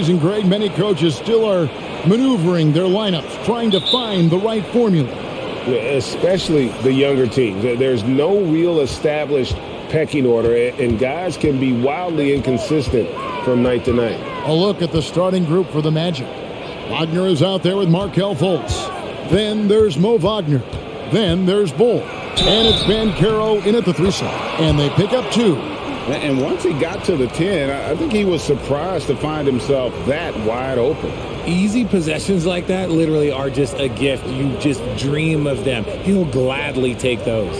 season, Greg, many coaches still are maneuvering their lineups, trying to find the right formula. Yeah, especially the younger teams. There's no real established pecking order, and guys can be wildly inconsistent from night to night. A look at the starting group for the Magic. Wagner is out there with Markelle Fultz. Then there's Mo Wagner. Then there's Bull. And it's Banchero in at the 3 slot. And they pick up 2. And once he got to the 10, I think he was surprised to find himself that wide open. Easy possessions like that literally are just a gift. You just dream of them. He'll gladly take those.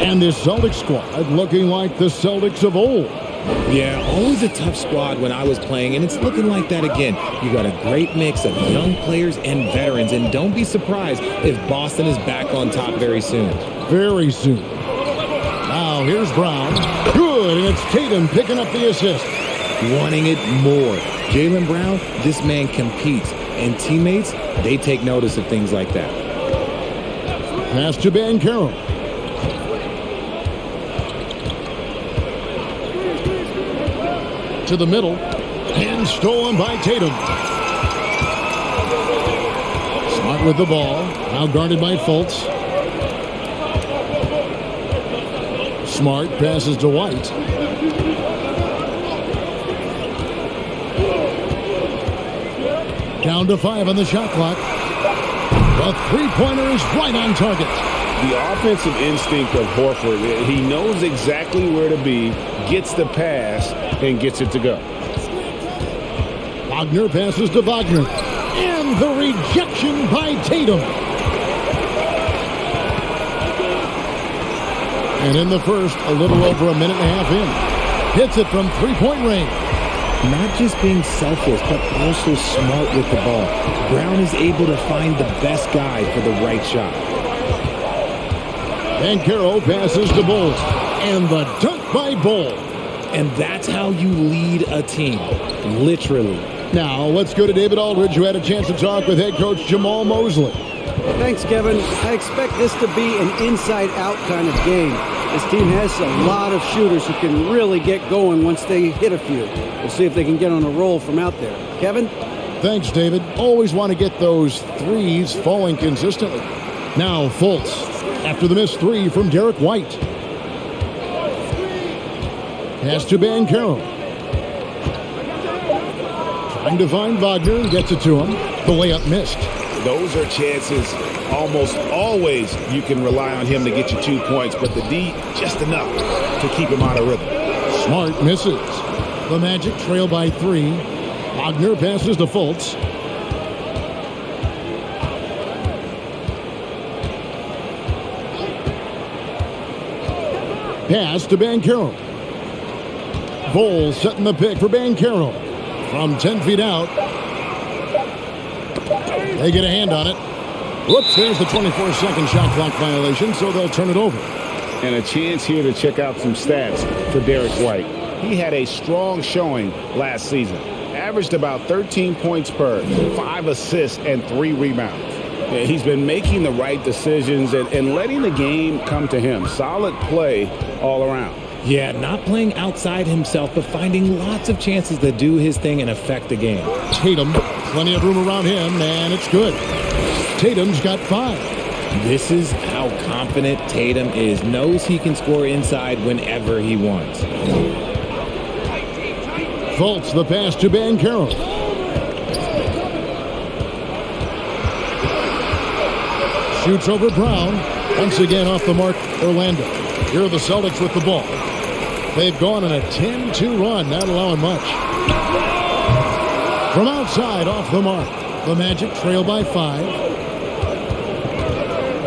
And this Celtics squad looking like the Celtics of old. Yeah, always a tough squad when I was playing, and it's looking like that again. You got a great mix of young players and veterans, and don't be surprised if Boston is back on top very soon. Very soon. Now here's Brown. Good, and it's Tatum picking up the assist. Wanting it more. Jaylen Brown, this man competes, and teammates, they take notice of things like that. Pass to Banchero. To the middle, and stolen by Tatum. Smart with the ball, now guarded by Fultz. Smart passes to White. Down to 5 on the shot clock. The three-pointer is right on target. The offensive instinct of Horford, he knows exactly where to be, gets the pass, and gets it to go. Wagner passes to Wagner. And the rejection by Tatum. And in the first, a little over a minute and a half in. Hits it from three-point range. Not just being selfless, but also smart with the ball. Brown is able to find the best guy for the right shot. Banchero passes to Bull. And the dunk by Bull. And that's how you lead a team, literally. Now, let's go to David Aldridge, who had a chance to talk with head coach Jamal Mosley. Thanks, Kevin. I expect this to be an inside-out kind of game. This team has a lot of shooters who can really get going once they hit a few. We'll see if they can get on a roll from out there. Kevin? Thanks, David. Always want to get those threes falling consistently. Now, Fultz, after the missed 3 from Derrick White. Pass to Banchero. Trying to find Wagner and gets it to him. The layup missed. Those are chances almost always you can rely on him to get you 2 points, but the D just enough to keep him out of rhythm. Smart misses. The Magic trail by 3. Wagner passes to Fultz. Pass to Banchero. Bull setting the pick for Banchero. From 10 feet out. They get a hand on it. Whoops, there's the 24-second shot clock violation, so they'll turn it over. And a chance here to check out some stats for Derrick White. He had a strong showing last season. Averaged about 13 points per, 5 assists, and 3 rebounds. He's been making the right decisions and letting the game come to him. Solid play all around. Yeah, not playing outside himself, but finding lots of chances to do his thing and affect the game. Tatum, plenty of room around him, and it's good. Tatum's got 5. This is how confident Tatum is. Knows he can score inside whenever he wants. Fultz, the pass to Banchero. Shoots over Brown. Once again off the mark, Orlando. Here are the Celtics with the ball. They've gone on a 10-2 run, not allowing much. From outside, off the mark. The Magic trail by 5.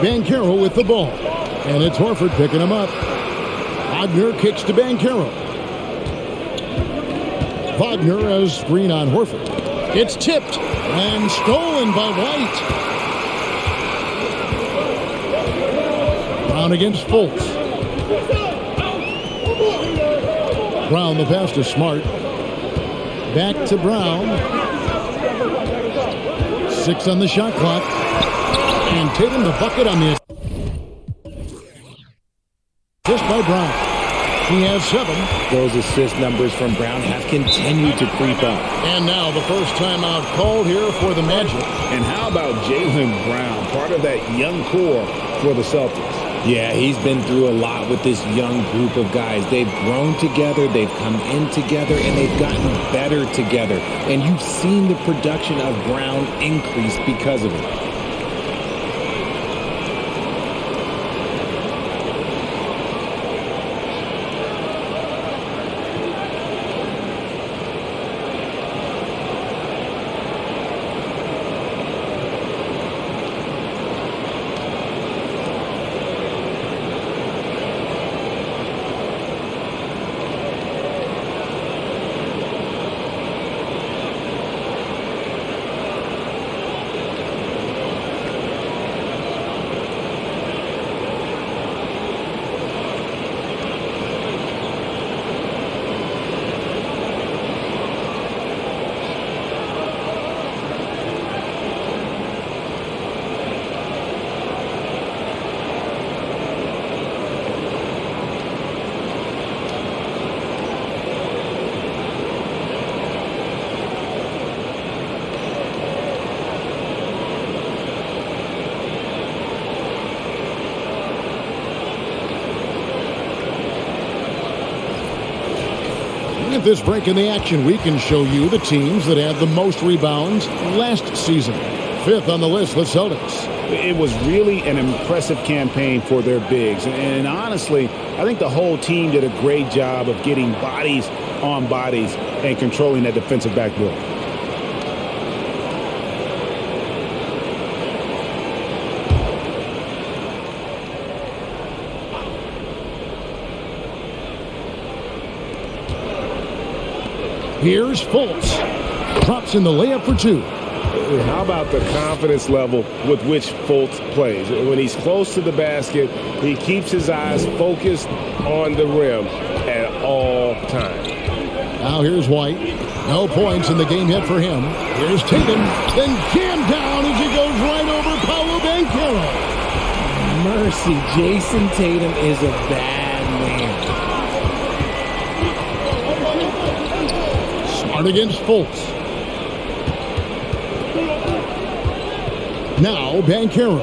Banchero with the ball. And it's Horford picking him up. Wagner kicks to Banchero. Wagner has screen on Horford. It's tipped and stolen by White. Brown against Fultz. Brown, the pass to Smart. Back to Brown. 6 on the shot clock. And Tatum the bucket on the assist by Bryant. He has 7. Those assist numbers from Brown have continued to creep up. And now the first timeout called here for the Magic. And how about Jaylen Brown, part of that young core for the Celtics? Yeah, he's been through a lot with this young group of guys. They've grown together, they've come in together, and they've gotten better together. And you've seen the production of Brown increase because of it. At this break in the action, we can show you the teams that had the most rebounds last season. 5th on the list, the Celtics. It was really an impressive campaign for their bigs. And honestly, I think the whole team did a great job of getting bodies on bodies and controlling that defensive backboard. Here's Fultz. Drops in the layup for 2. How about the confidence level with which Fultz plays? When he's close to the basket, he keeps his eyes focused on the rim at all times. Now here's White. No points in the game hit for him. Here's Tatum. Then jammed down as he goes right over Paolo Banchero. Mercy, Jason Tatum is a bad man. Smart against Fultz. Now Banchero.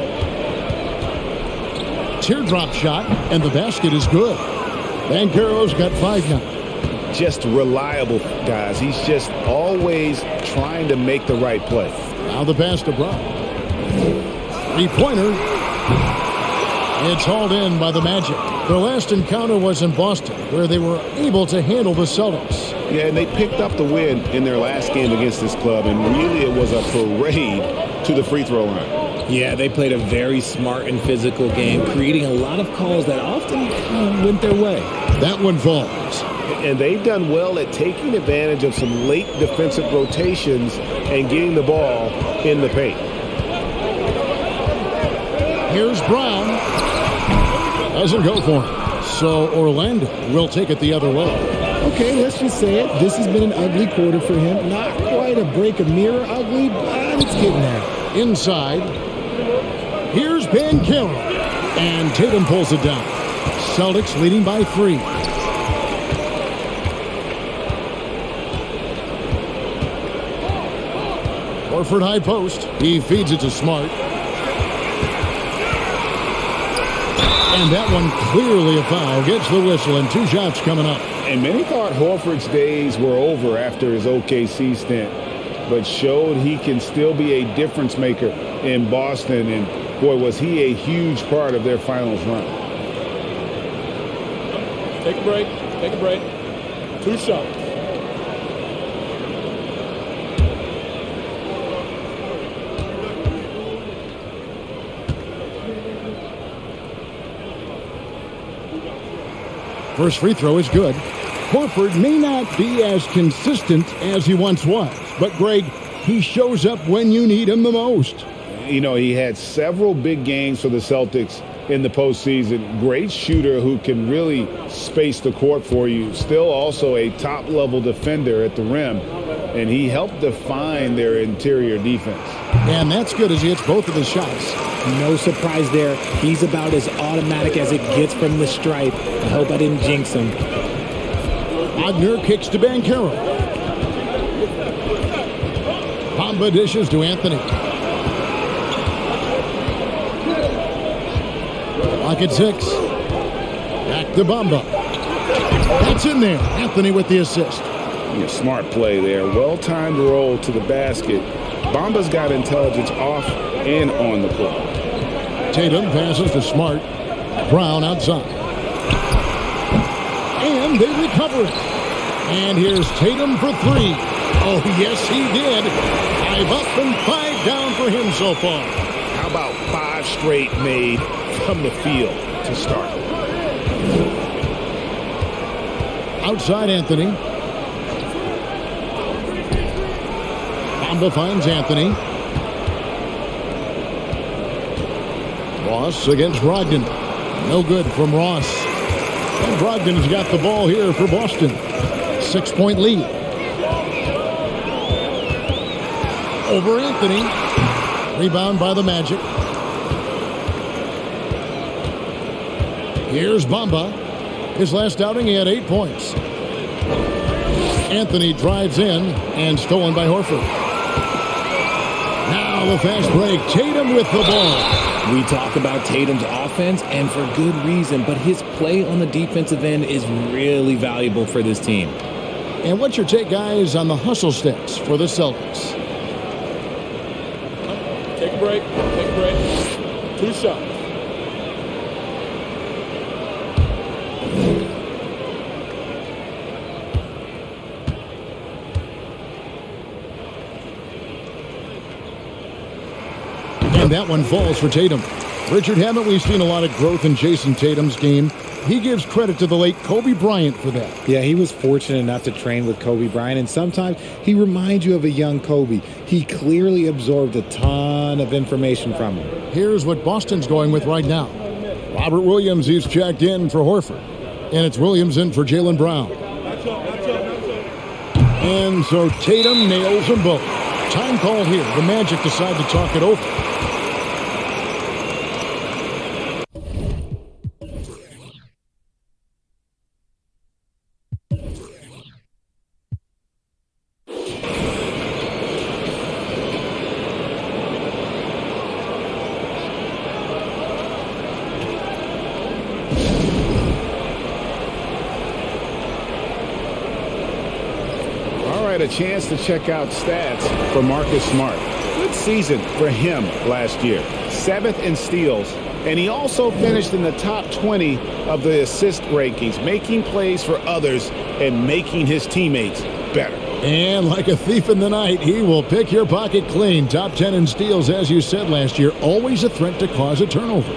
Teardrop shot, and the basket is good. Banchero's got 5 now. Just reliable, guys. He's just always trying to make the right play. Now the pass to Brown. 3-pointer. It's hauled in by the Magic. Their last encounter was in Boston, where they were able to handle the Celtics. Yeah, and they picked up the win in their last game against this club, and really it was a parade to the free throw line. Yeah, they played a very smart and physical game, creating a lot of calls that often went their way. That one falls. And they've done well at taking advantage of some late defensive rotations and getting the ball in the paint. Here's Brown. Doesn't go for him. So Orlando will take it the other way. Okay, let's just say it. This has been an ugly quarter for him. Not quite a break a mirror ugly, but it's getting there. Inside. Here's Banchero. And Tatum pulls it down. Celtics leading by 3. Horford high post. He feeds it to Smart. And that one clearly a foul. Gets the whistle, and 2 shots coming up. And many thought Horford's days were over after his OKC stint, but showed he can still be a difference maker in Boston. And boy, was he a huge part of their finals run. Take a break. Take a break. 2 shots. First free throw is good. Horford may not be as consistent as he once was, but Greg, he shows up when you need him the most. You know, he had several big games for the Celtics in the postseason. Great shooter who can really space the court for you. Still also a top-level defender at the rim, and he helped define their interior defense. And that's good as he hits both of his shots. No surprise there. He's about as automatic as it gets from the stripe. I hope I didn't jinx him. Wagner kicks to Banchero. Bamba dishes to Anthony. Lock at 6. Back to Bamba. That's in there. Anthony with the assist. Yeah, smart play there. Well-timed roll to the basket. Bamba's got intelligence off and on the court. Tatum passes to Smart. Brown outside. And they recover it. And here's Tatum for 3. Oh, yes, he did. 5 up and 5 down for him so far. How about 5 straight made from the field to start? Outside Anthony. Bamba finds Anthony. Ross against Brogdon. No good from Ross. And Brogdon's got the ball here for Boston. 6-point lead. Over Anthony. Rebound by the Magic. Here's Bamba. His last outing, he had 8 points. Anthony drives in and stolen by Horford. Now the fast break. Tatum with the ball. We talk about Tatum's offense, and for good reason, but his play on the defensive end is really valuable for this team. And what's your take, guys, on the hustle stats for the Celtics? Take a break. Take a break. 2 shots. And that one falls for Tatum. Richard, haven't we seen a lot of growth in Jason Tatum's game? He gives credit to the late Kobe Bryant for that. Yeah, he was fortunate enough to train with Kobe Bryant, and sometimes he reminds you of a young Kobe. He clearly absorbed a ton of information from him. Here's what Boston's going with right now. Robert Williams, he's checked in for Horford. And it's Williams in for Jaylen Brown. And so Tatum nails them both. Time call here. The Magic decide to talk it over. A chance to check out stats for Marcus Smart. Good season for him last year. 7th in steals, and he also finished in the top 20 of the assist rankings, making plays for others and making his teammates better. And like a thief in the night, he will pick your pocket clean. Top 10 in steals, as you said last year, always a threat to cause a turnover.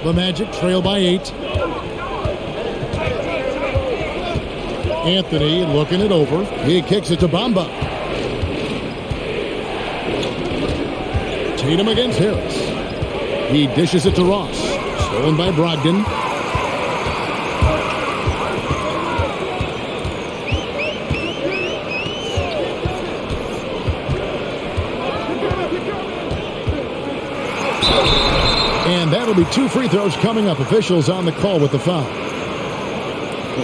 The Magic trail by 8. Anthony looking it over. He kicks it to Bamba. Tatum against Harris. He dishes it to Ross. Stolen by Brogdon. And that'll be 2 free throws coming up. Officials on the call with the foul.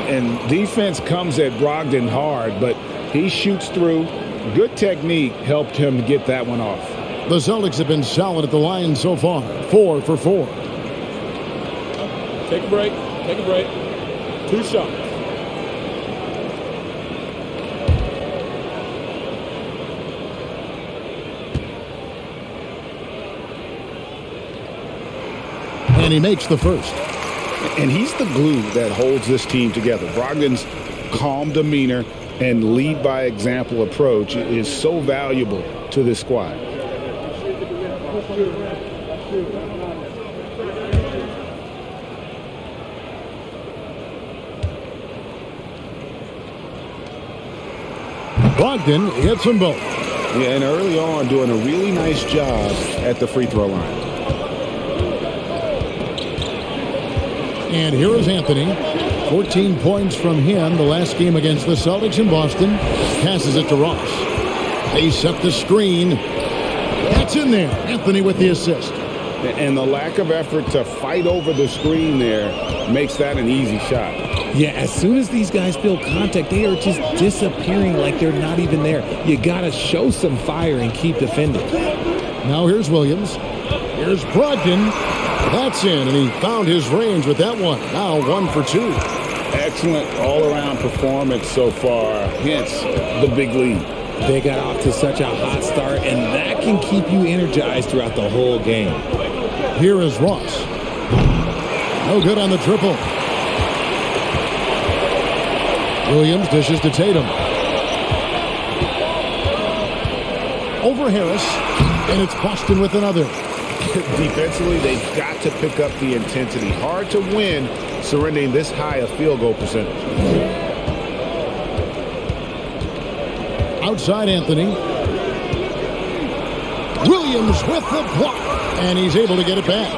And defense comes at Brogdon hard, but he shoots through. Good technique helped him get that one off. The Celtics have been solid at the line so far. 4 for 4. Take a break. Take a break. 2 shots. And he makes the first. And he's the glue that holds this team together. Brogdon's calm demeanor and lead by example approach is so valuable to this squad. Brogdon hits them both. Yeah, and early on doing a really nice job at the free throw line. And here is Anthony. 14 points from him the last game against the Celtics in Boston. Passes it to Ross. They set the screen. That's in there. Anthony with the assist. And the lack of effort to fight over the screen there makes that an easy shot. Yeah, as soon as these guys feel contact, they are just disappearing like they're not even there. You got to show some fire and keep defending. Now here's Williams. Here's Brogdon. That's in, and he found his range with that one. Now 1 for 2. Excellent all-around performance so far, hence the big lead. They got off to such a hot start, and that can keep you energized throughout the whole game. Here is Ross. No good on the triple. Williams dishes to Tatum. Over Harris, and it's Boston with another. Defensively, they've got to pick up the intensity. Hard to win surrendering this high a field goal percentage. Outside Anthony. Williams with the block, and he's able to get it back.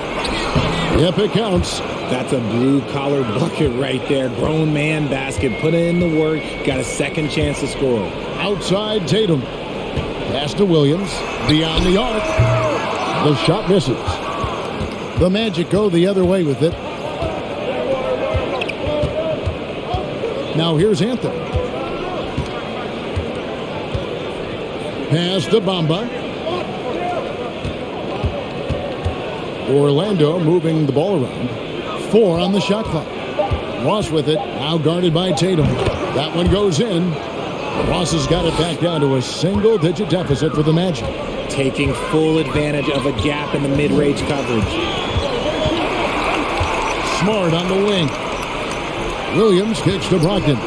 Yep, it counts. That's a blue-collar bucket right there. Grown man basket. Put in the work. Got a second chance to score. Outside Tatum. Pass to Williams. Beyond the arc. The shot misses. The Magic go the other way with it. Now here's Anthony. Pass to Bamba. Orlando moving the ball around. 4 on the shot clock. Ross with it. Now guarded by Tatum. That one goes in. Ross has got it back down to a single-digit deficit for the Magic. Taking full advantage of a gap in the mid-range coverage. Smart on the wing. Williams kicks to Brogdon.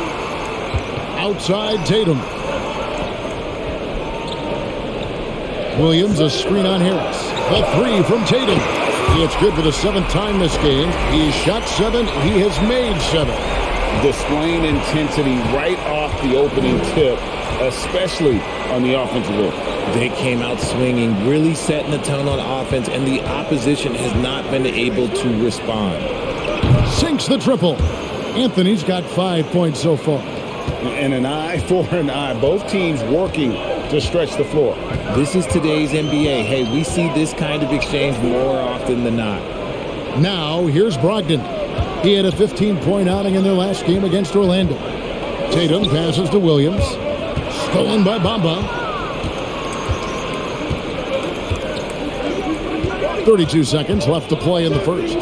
Outside Tatum. Williams a screen on Harris. The 3 from Tatum. It's good for the 7th time this game. He shot 7. He has made 7. Displaying intensity right off the opening tip, especially on the offensive end. They came out swinging, really setting the tone on offense, and the opposition has not been able to respond. Sinks the triple. Anthony's got 5 points so far. And an eye for an eye. Both teams working to stretch the floor. This is today's NBA. Hey, we see this kind of exchange more often than not. Now, here's Brogdon. He had a 15-point outing in their last game against Orlando. Tatum passes to Williams. Stolen by Bamba. 32 seconds left to play in the first.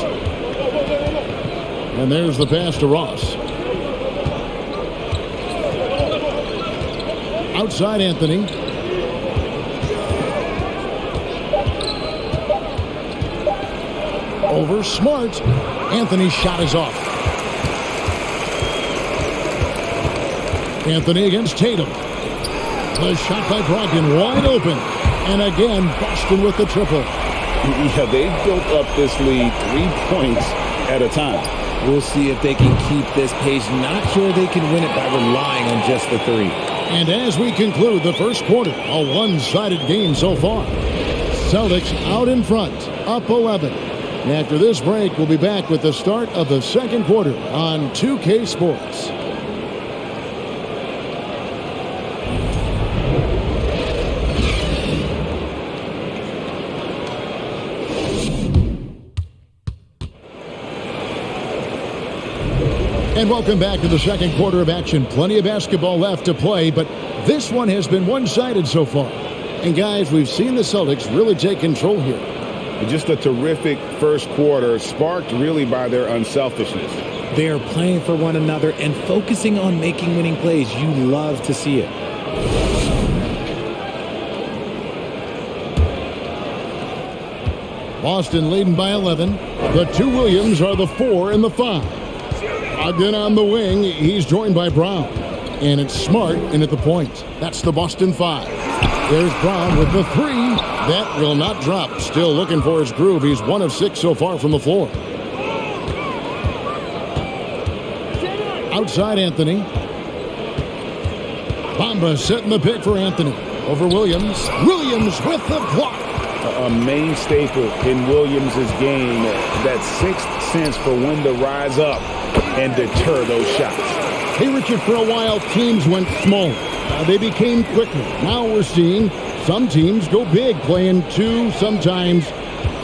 And there's the pass to Ross. Outside Anthony. Over Smart. Anthony's shot is off. Anthony against Tatum. The shot by Brogdon wide open. And again, Boston with the triple. Yeah, they've built up this lead 3 points at a time. We'll see if they can keep this pace. Not sure they can win it by relying on just the 3. And as we conclude the first quarter, a one-sided game so far. Celtics out in front, up 11. And after this break, we'll be back with the start of the second quarter on 2K Sports. And welcome back to the second quarter of action. Plenty of basketball left to play, but this one has been one-sided so far. And guys, we've seen the Celtics really take control here. Just a terrific first quarter, sparked really by their unselfishness. They are playing for one another and focusing on making winning plays. You love to see it. Boston leading by 11. The 2 Williams are the 4 and the 5. Ogden on the wing. He's joined by Brown. And it's Smart in at the point. That's the Boston 5. There's Brown with the 3. That will not drop. Still looking for his groove. He's 1 of 6 so far from the floor. Outside Anthony. Bamba setting the pick for Anthony. Over Williams. Williams with the block. A main staple in Williams' game. That 6th sense for when to rise up and deter those shots. Hey, Richard, for a while, teams went smaller. They became quicker. Now we're seeing some teams go big, playing 2, sometimes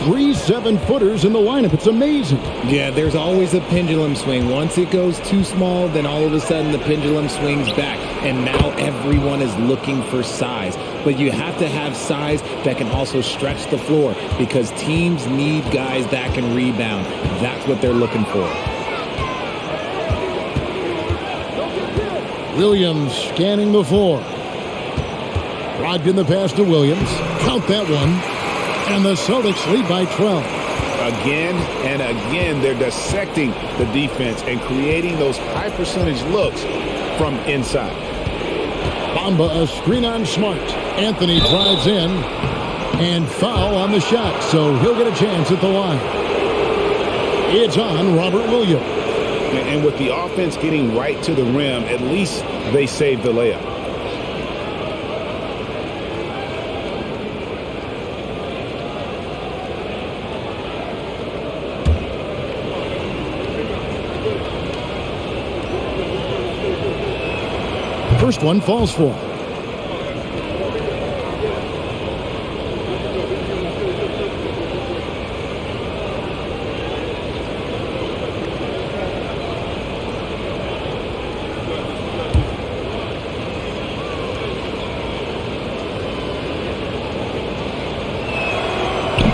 3 7-footers in the lineup. It's amazing. Yeah, there's always a pendulum swing. Once it goes too small, then all of a sudden the pendulum swings back. And now everyone is looking for size. But you have to have size that can also stretch the floor because teams need guys that can rebound. That's what they're looking for. Williams scanning the floor. Brogdon the pass to Williams. Count that one. And the Celtics lead by 12. Again and again, they're dissecting the defense and creating those high percentage looks from inside. Bamba, a screen on Smart. Anthony drives in and foul on the shot, so he'll get a chance at the line. It's on Robert Williams. And with the offense getting right to the rim, at least they saved the layup. First one falls for him.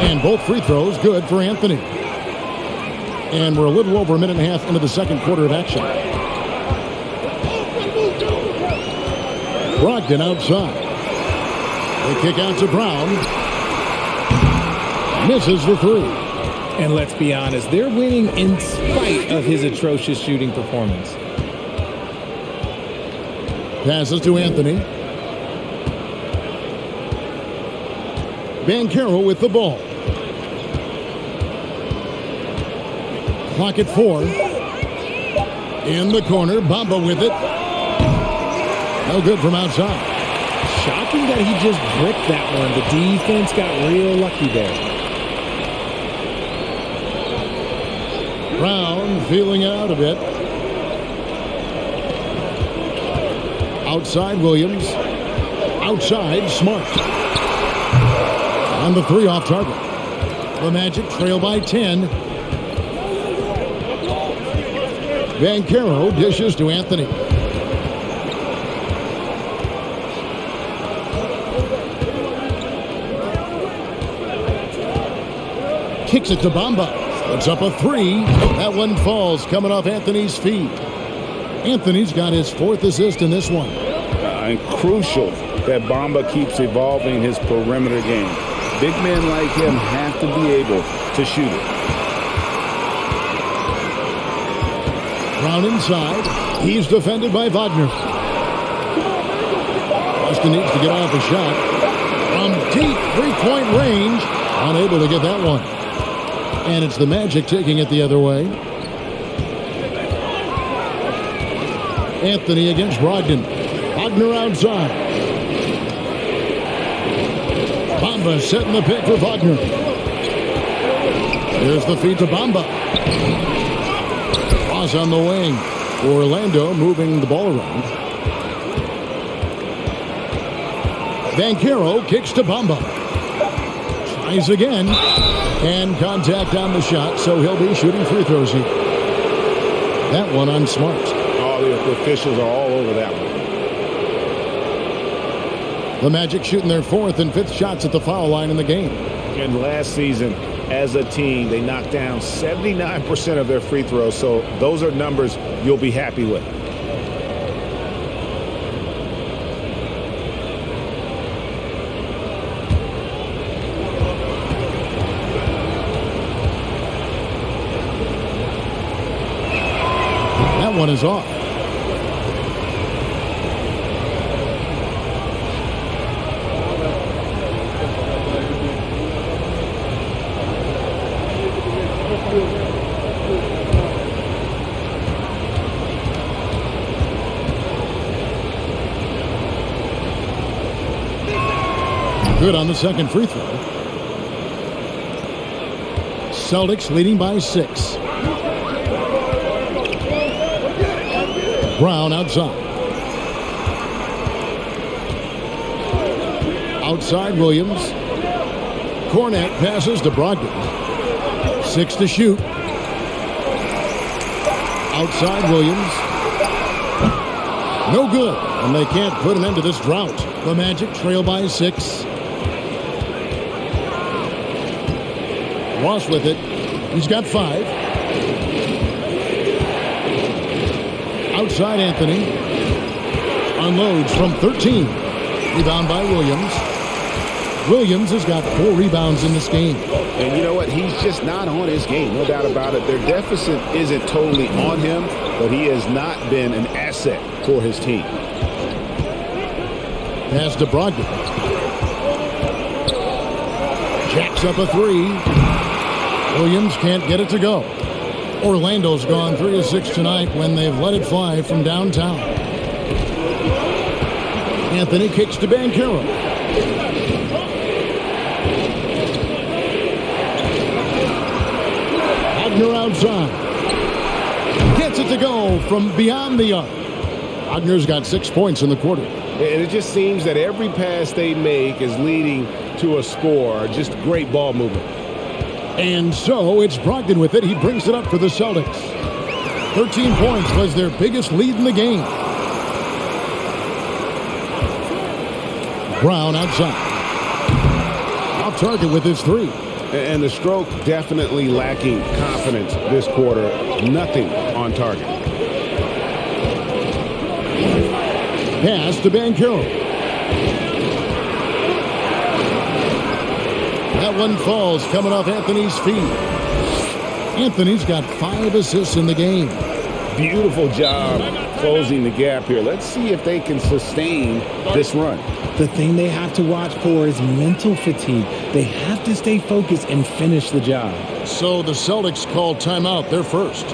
And both free throws good for Anthony. And we're a little over a minute and a half into the second quarter of action. Brogdon outside. They kick out to Brown. Misses the 3. And let's be honest, they're winning in spite of his atrocious shooting performance. Passes to Anthony. Banchero with the ball. Clock at 4. In the corner, Bamba with it. No good from outside. Shocking that he just bricked that one. The defense got real lucky there. Brown feeling it out a bit. Outside Williams. Outside Smart. On the 3 off target. The Magic trail by 10. Banchero dishes to Anthony. Kicks it to Bamba. It's up a 3. That one falls coming off Anthony's feet. Anthony's got his 4th assist in this one. And crucial that Bamba keeps evolving his perimeter game. Big men like him have to be able to shoot it. Brown inside. He's defended by Wagner. Austin needs to get off a shot. From deep 3-point range. Unable to get that one. And it's the Magic taking it the other way. Anthony against Brogdon. Wagner outside. Bamba setting the pick for Wagner. Here's the feed to Bamba. Cross on the wing. Orlando moving the ball around. Banchero kicks to Bamba. Tries again. And contact on the shot, so he'll be shooting free throws here. That one on Smart. Oh, the officials are all over that one. The Magic shooting their 4th and 5th shots at the foul line in the game. And last season, as a team, they knocked down 79% of their free throws, so those are numbers you'll be happy with. That one is off. Good on the second free throw. Celtics leading by 6. Brown outside. Outside Williams. Cornette passes to Brogdon. 6 to shoot. Outside Williams. No good. And they can't put an end to this drought. The Magic trail by 6. Ross with it. He's got 5. Outside Anthony. Unloads from 13. Rebound by Williams. Williams has got 4 rebounds in this game. And you know what? He's just not on his game. No doubt about it. Their deficit isn't totally on him, but he has not been an asset for his team. Pass to Brogdon. Jacks up a 3. Williams can't get it to go. Orlando's gone 3 of 6 tonight when they've let it fly from downtown. Anthony kicks to Banchero. Wagner outside. Gets it to go from beyond the arc. Wagner's got 6 points in the quarter. And it just seems that every pass they make is leading to a score. Just great ball movement. And so it's Brogdon with it. He brings it up for the Celtics. 13 points was their biggest lead in the game. Brown outside. Off target with his 3. And the stroke definitely lacking confidence this quarter. Nothing on target. Pass to Banchero. That one falls coming off Anthony's feet. Anthony's got 5 assists in the game. Beautiful job closing the gap here. Let's see if they can sustain this run. The thing they have to watch for is mental fatigue. They have to stay focused and finish the job. So the Celtics call timeout. They're first.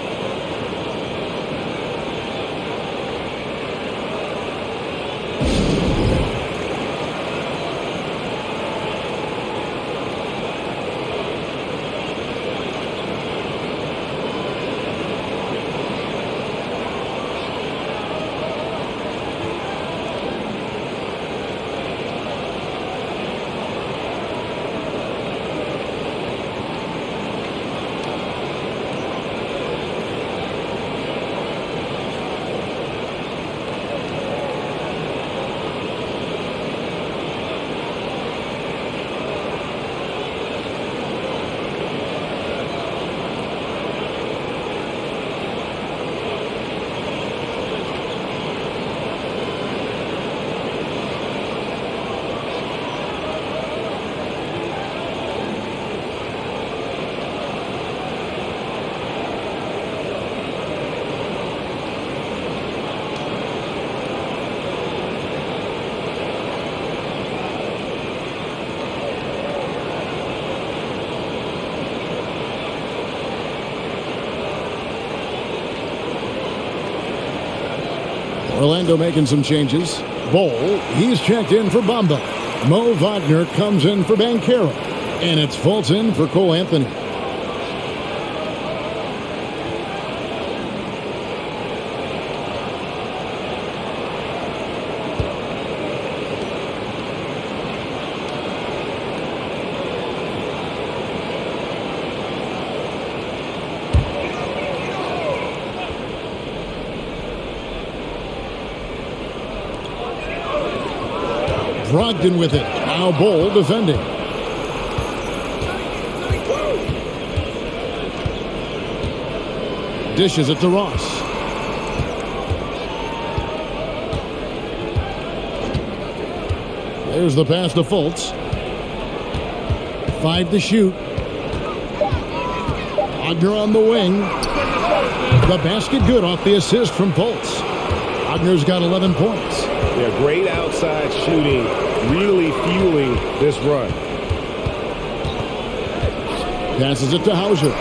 Orlando making some changes. Bol, he's checked in for Bamba. Mo Wagner comes in for Banchero. And it's Fulton for Cole Anthony. Brogdon with it. Now Bol defending. Dishes it to Ross. There's the pass to Fultz. 5 to shoot. Wagner on the wing. The basket good off the assist from Fultz. Wagner's got 11 points. Yeah, great outside shooting, really fueling this run. Passes it to Hauser.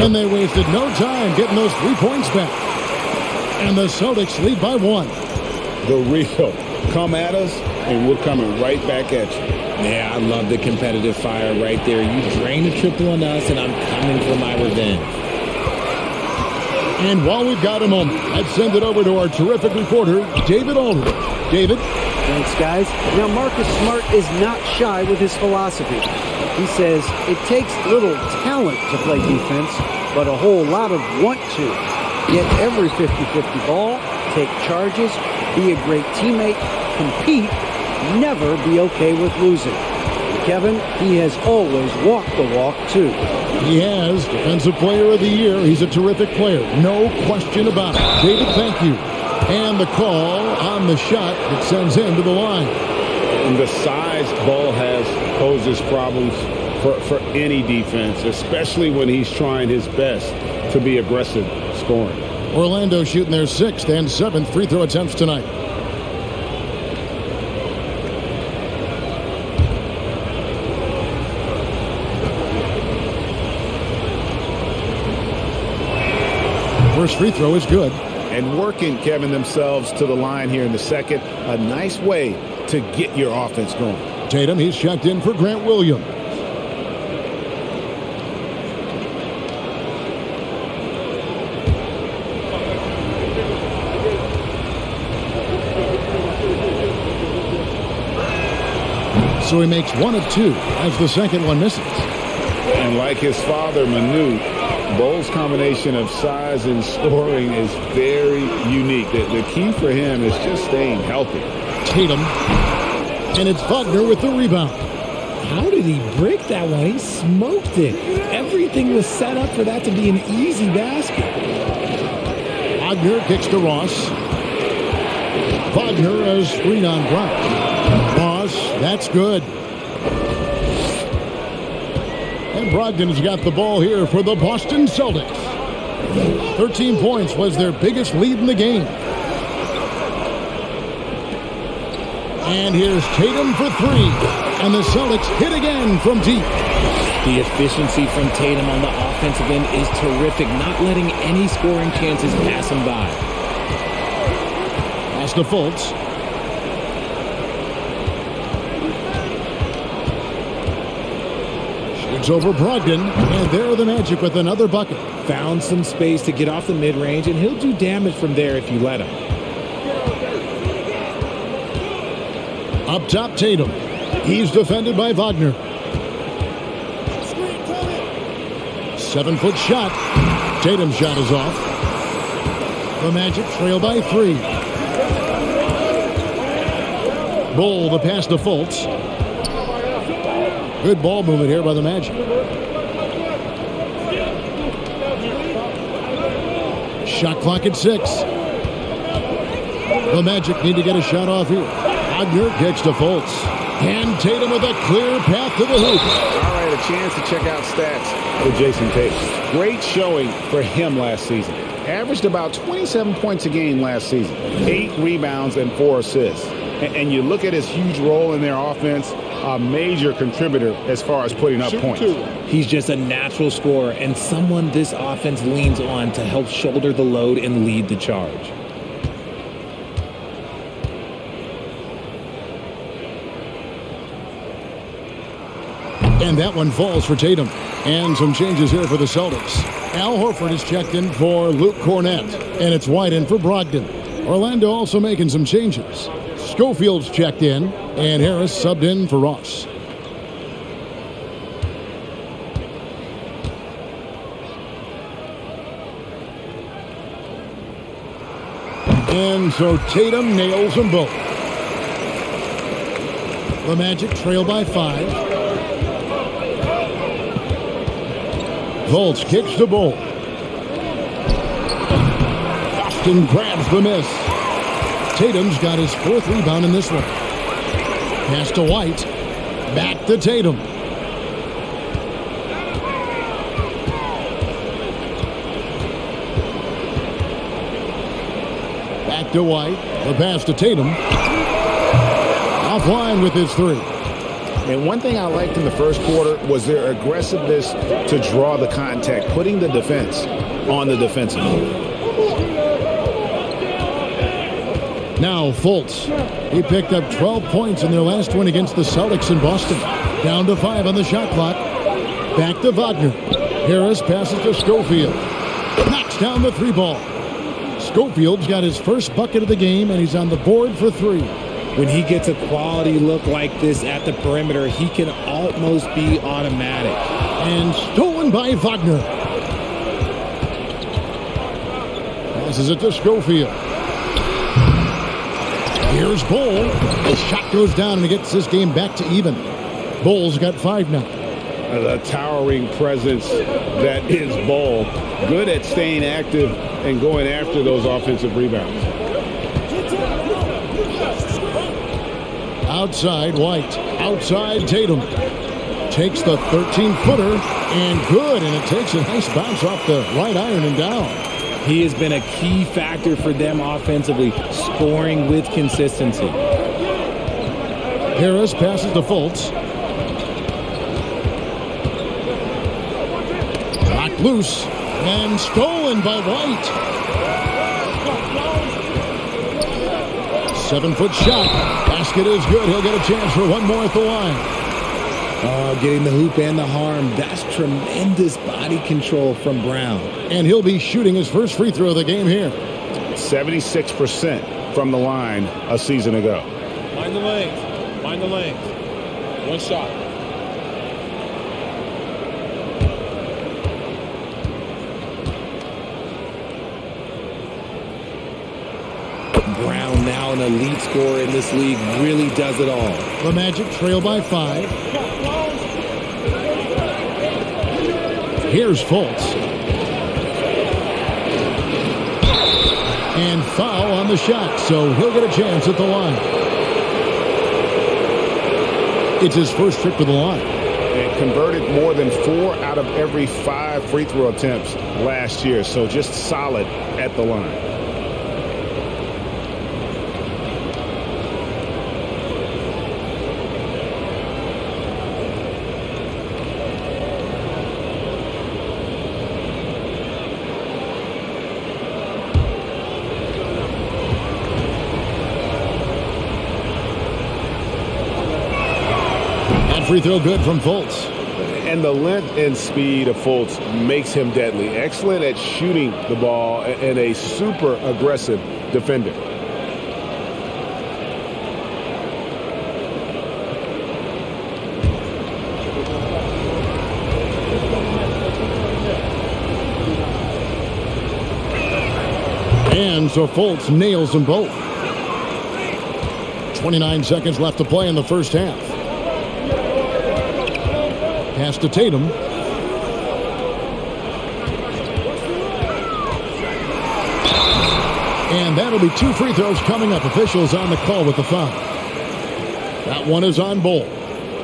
And they wasted no time getting those 3 points back. And the Celtics lead by 1. The real come at us, and we're coming right back at you. Yeah, I love the competitive fire right there. You drain a triple on us, and I'm coming for my revenge. And while we've got a moment, let's send it over to our terrific reporter, David Aldridge. David? Thanks, guys. Now, Marcus Smart is not shy with his philosophy. He says it takes little talent to play defense, but a whole lot of want to. Get every 50-50 ball, take charges, be a great teammate, compete, never be okay with losing. And Kevin, he has always walked the walk, too. He has. Defensive Player of the Year. He's a terrific player. No question about it. David, thank you. And the call on the shot that sends him to the line. And the size Ball has poses problems for any defense, especially when he's trying his best to be aggressive scoring. Orlando shooting their 6th and 7th free throw attempts tonight. First free throw is good. And working, Kevin, themselves to the line here in the second. A nice way to get your offense going. Tatum, he's checked in for Grant Williams. So he makes 1 of 2 as the second one misses. And like his father, Manu, Bowles' combination of size and scoring is very unique. The key for him is just staying healthy. Tatum. And it's Wagner with the rebound. How did he break that one? He smoked it. Everything was set up for that to be an easy basket. Wagner kicks to Ross. Wagner has screen on Brown. Ross, that's good. And Brogdon's got the ball here for the Boston Celtics. 13 points was their biggest lead in the game. And here's Tatum for 3. And the Celtics hit again from deep. The efficiency from Tatum on the offensive end is terrific, not letting any scoring chances pass him by. Pass to Fultz. Shoots over Brogdon, and there are the Magic with another bucket. Found some space to get off the mid-range, and he'll do damage from there if you let him. Up top, Tatum. He's defended by Wagner. 7-foot shot. Tatum's shot is off. The Magic trail by 3. Bull, the pass to Fultz. Good ball movement here by the Magic. Shot clock at 6. The Magic need to get a shot off here. Wagner kicks to Fultz. And Tatum with a clear path to the hoop. All right, a chance to check out stats for Jason Tatum. Great showing for him last season. Averaged about 27 points a game last season. 8 rebounds and 4 assists. And you look at his huge role in their offense, a major contributor as far as putting up points. He's just a natural scorer and someone this offense leans on to help shoulder the load and lead the charge. And that one falls for Tatum. And some changes here for the Celtics. Al Horford is checked in for Luke Cornett. And it's White in for Brogdon. Orlando also making some changes. Schofield's checked in. And Harris subbed in for Ross. And so Tatum nails them both. The Magic trail by 5. Fultz kicks the ball. Boston grabs the miss. Tatum's got his 4th rebound in this one. Pass to White. Back to Tatum. Back to White. The pass to Tatum. Offline with his 3. And one thing I liked in the first quarter was their aggressiveness to draw the contact, putting the defense on the defensive. Now Fultz. He picked up 12 points in their last win against the Celtics in Boston. Down to 5 on the shot clock. Back to Wagner. Harris passes to Schofield. Knocks down the three ball. Schofield's got his first bucket of the game, and he's on the board for three. When he gets a quality look like this at the perimeter, he can almost be automatic. And stolen by Wagner. Passes it to Schofield. Here's Bull. The shot goes down, and he gets this game back to even. Bull's got 5 now. The towering presence that is Bull. Good at staying active and going after those offensive rebounds. Outside White. Outside Tatum. Takes the 13-footer, and good, and it takes a nice bounce off the right iron and down. He has been a key factor for them offensively, scoring with consistency. Harris passes to Fultz. Knocked loose and stolen by White. 7-foot shot. Basket is good. He'll get a chance for one more at the line. Getting the hoop and the harm. That's tremendous body control from Brown. And he'll be shooting his first free throw of the game here. 76% from the line a season ago. Mind the lanes. Mind the lanes. One shot. Brown, now an elite scorer in this league, really does it all. The Magic trail by 5. Here's Fultz. And foul on the shot, so he'll get a chance at the line. It's his first trip to the line. And converted more than 4 out of every 5 free throw attempts last year, so just solid at the line. Free throw good from Fultz. And the length and speed of Fultz makes him deadly. Excellent at shooting the ball and a super aggressive defender. And so Fultz nails them both. 29 seconds left to play in the first half. Pass to Tatum. And that'll be 2 free throws coming up. Officials on the call with the foul. That one is on Bull.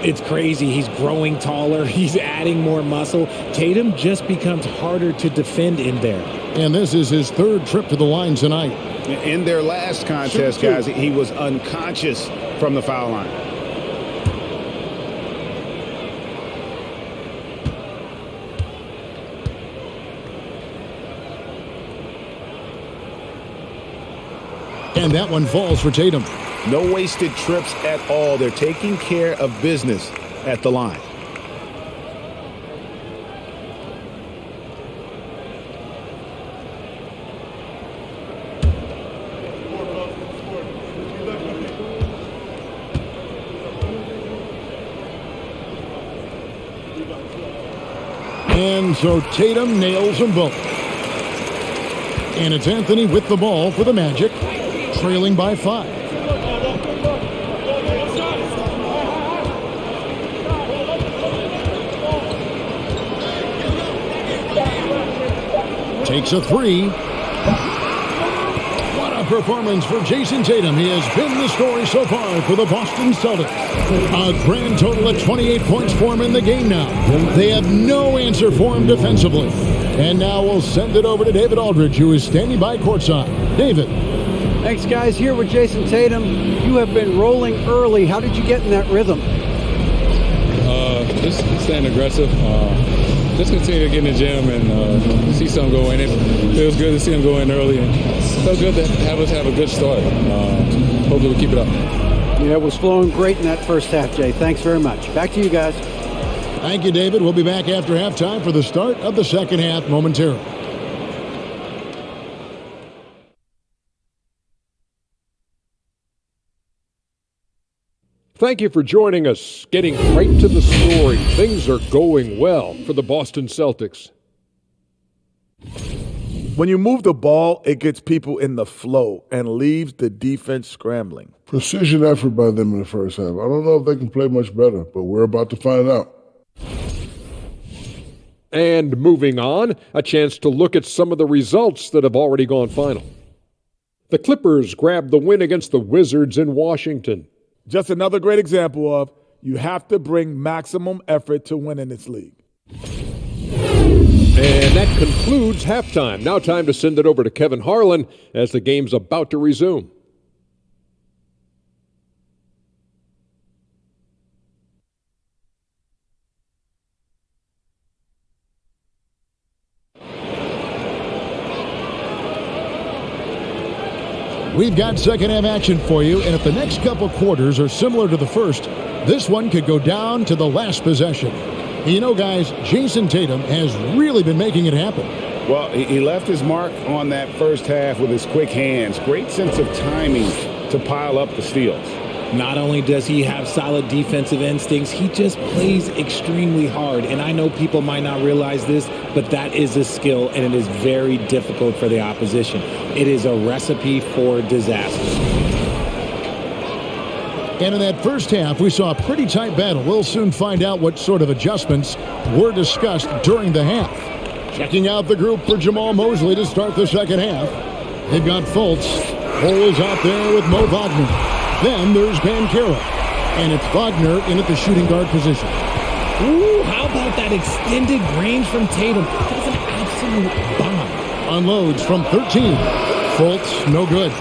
It's crazy. He's growing taller. He's adding more muscle. Tatum just becomes harder to defend in there. And this is his 3rd trip to the line tonight. In their last contest, guys, he was unconscious from the foul line. And that one falls for Tatum. No wasted trips at all. They're taking care of business at the line. And so Tatum nails them both. And it's Anthony with the ball for the Magic, trailing by 5. Takes a 3. What a performance for Jason Tatum. He has been the story so far for the Boston Celtics. A grand total of 28 points for him in the game now. They have no answer for him defensively. And now we'll send it over to David Aldridge, who is standing by courtside. David. Thanks, guys. Here with Jason Tatum. You have been rolling early. How did you get in that rhythm? Just staying aggressive. Just continue to get in the gym and see something go in. It feels good to see him go in early. And it feels good to have us have a good start. Hopefully we'll keep it up. Yeah, it was flowing great in that first half, Jay. Thanks very much. Back to you guys. Thank you, David. We'll be back after halftime for the start of the second half momentarily. thank you for joining us. Getting right to the story, things are going well for the Boston Celtics. When you move the ball, it gets people in the flow and leaves the defense scrambling. Precision effort by them in the first half. I don't know if they can play much better, but we're about to find out. And moving on, a chance to look at some of the results that have already gone final. The Clippers grabbed the win against the Wizards in Washington. Just another great example of you have to bring maximum effort to win in this league. And that concludes halftime. Now time to send it over to Kevin Harlan as the game's about to resume. We've got second half action for you, and if the next couple quarters are similar to the first, this one could go down to the last possession. You know, guys, Jason Tatum has really been making it happen. Well, he left his mark on that first half with his quick hands. Great sense of timing to pile up the steals. Not only does he have solid defensive instincts, he just plays extremely hard. And I know people might not realize this, but that is a skill, and it is very difficult for the opposition. It is a recipe for disaster. And in that first half, we saw a pretty tight battle. We'll soon find out what sort of adjustments were discussed during the half. Checking out the group for Jamal Mosley to start the second half. They've got Fultz. Cole is out there with Mo Wagner. Then there's Banchero. And it's Wagner in at the shooting guard position. Ooh, how about that extended range from Tatum? That's an absolute bomb. Unloads from 13. Fultz, no good.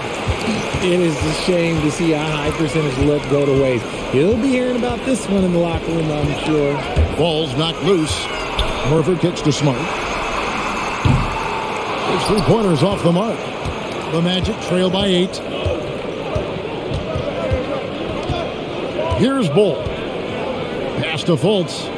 It is a shame to see a high percentage look go to waste. He'll be hearing about this one in the locker room, I'm sure. Ball's knocked loose. Horford kicks to Smart. His three-pointers off the mark. The Magic trail by 8. Here's Bull. Pass to Fultz.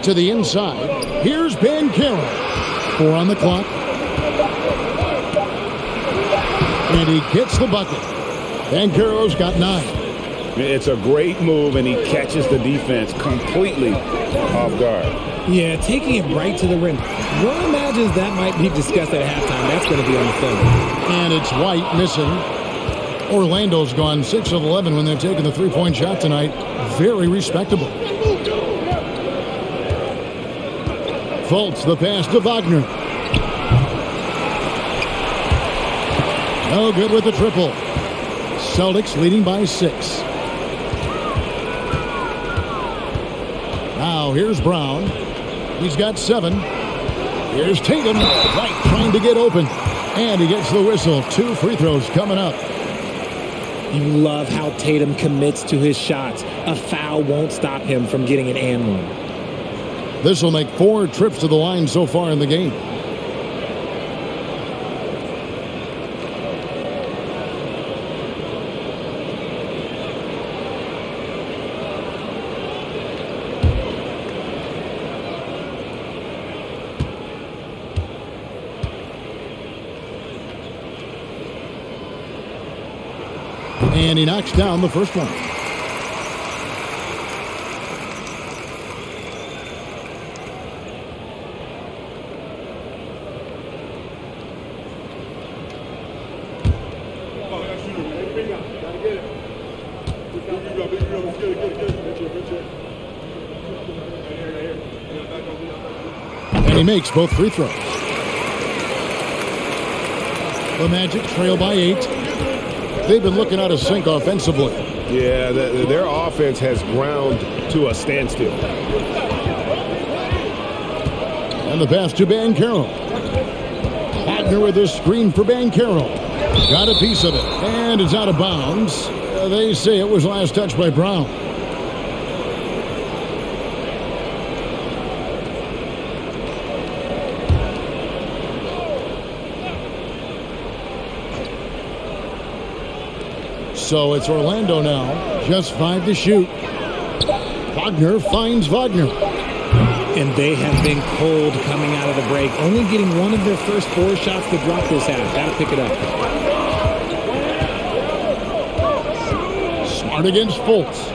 To the inside. Here's Banchero. 4 on the clock. And he gets the bucket. Banchero's got 9. It's a great move, and he catches the defense completely off guard. Yeah, taking it right to the rim. One imagines that might be discussed at halftime. That's going to be on the film. And it's White missing. Orlando's gone 6 of 11 when they've taken the three-point shot tonight. Very respectable. Fultz, the pass to Wagner. No good with the triple. Celtics leading by 6. Now here's Brown. He's got 7. Here's Tatum. White trying to get open. And he gets the whistle. 2 free throws coming up. You love how Tatum commits to his shots. A foul won't stop him from getting an and one. This will make 4 trips to the line so far in the game. And he knocks down the first one. And he makes both free throws. The Magic trail by 8. They've been looking out of sync offensively. Yeah, their offense has ground to a standstill. And the pass to Banchero. Wagner with a screen for Banchero. Got a piece of it. And it's out of bounds. They say it was last touched by Brown. So it's Orlando now. Just 5 to shoot. Wagner finds Wagner. And they have been cold coming out of the break, only getting one of their first 4 shots to drop this half. Got to pick it up. Smart against Fultz.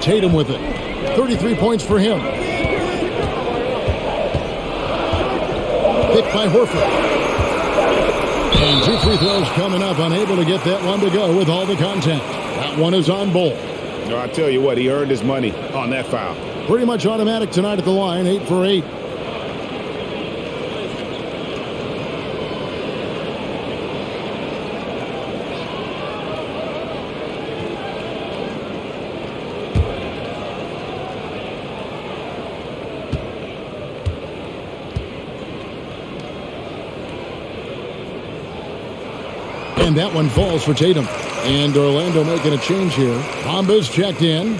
Tatum with it. 33 points for him. Hit by Horford. And 2 free throws coming up. Unable to get that one to go with all the contact. That one is on Bull. I tell you what, he earned his money on that foul. Pretty much automatic tonight at the line, 8 for 8. And that one falls for Tatum. And Orlando making a change here. Bomba's checked in.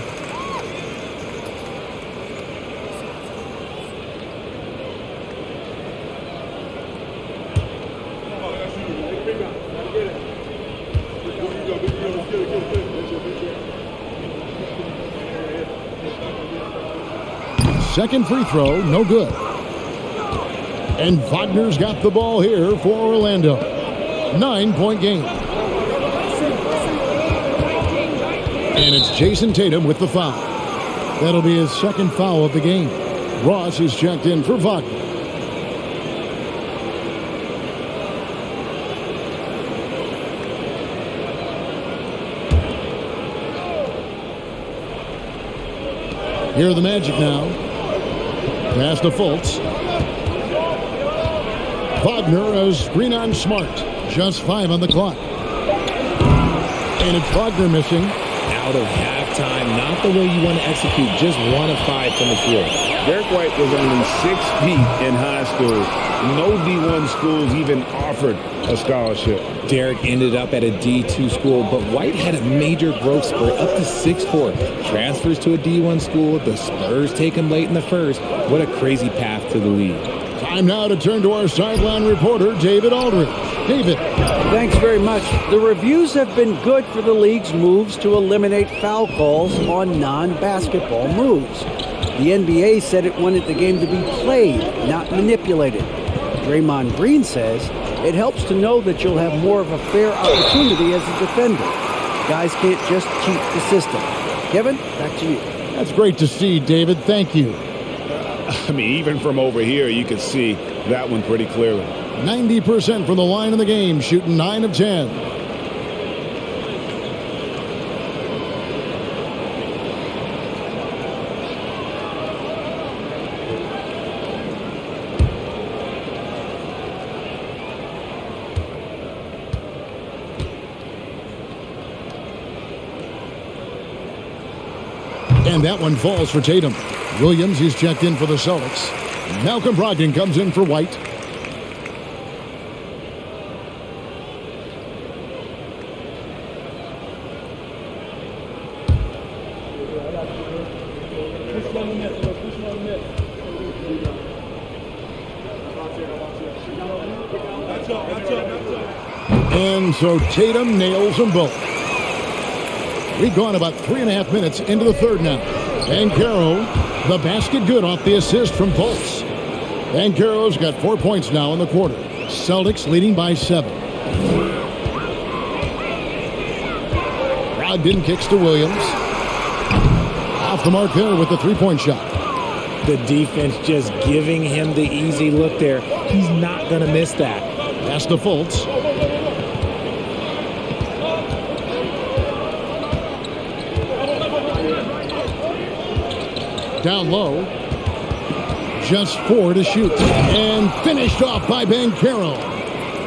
Second free throw, no good. And Wagner's got the ball here for Orlando. 9-point game. And it's Jason Tatum with the foul. That'll be his second foul of the game. Ross is checked in for Wagner. Here are the Magic now. Pass to Fultz. Wagner, a screen on Smart. Just 5 on the clock. And it's Wagner missing. Out of halftime, not the way you want to execute. Just 1 of 5 from the field. Derrick White was only 6 feet in high school. No D1 schools even offered a scholarship. Derrick ended up at a D2 school, but White had a major growth spurt up to 6'4". Transfers to a D1 school. The Spurs take him late in the first. What a crazy path to the league. Time now to turn to our sideline reporter, David Aldridge. David. Thanks very much. The reviews have been good for the league's moves to eliminate foul calls on non-basketball moves. The NBA said it wanted the game to be played, not manipulated. Draymond Green says it helps to know that you'll have more of a fair opportunity as a defender. Guys can't just cheat the system. Kevin, back to you. That's great to see, David. Thank you. I mean, even from over here, you can see that one pretty clearly. 90% from the line of the game, shooting 9 of 10. And that one falls for Tatum. Williams, he's checked in for the Celtics. Malcolm Brogdon comes in for White. And so Tatum nails them both. We've gone about 3.5 minutes into the third now. And Caro, the basket good off the assist from Fultz. And Caro's got 4 points now in the quarter. Celtics leading by 7. Brogdon kicks to Williams. Off the mark there with the three-point shot. The defense just giving him the easy look there. He's not going to miss that. Pass to Fultz. Down low. Just 4 to shoot. And finished off by Banchero.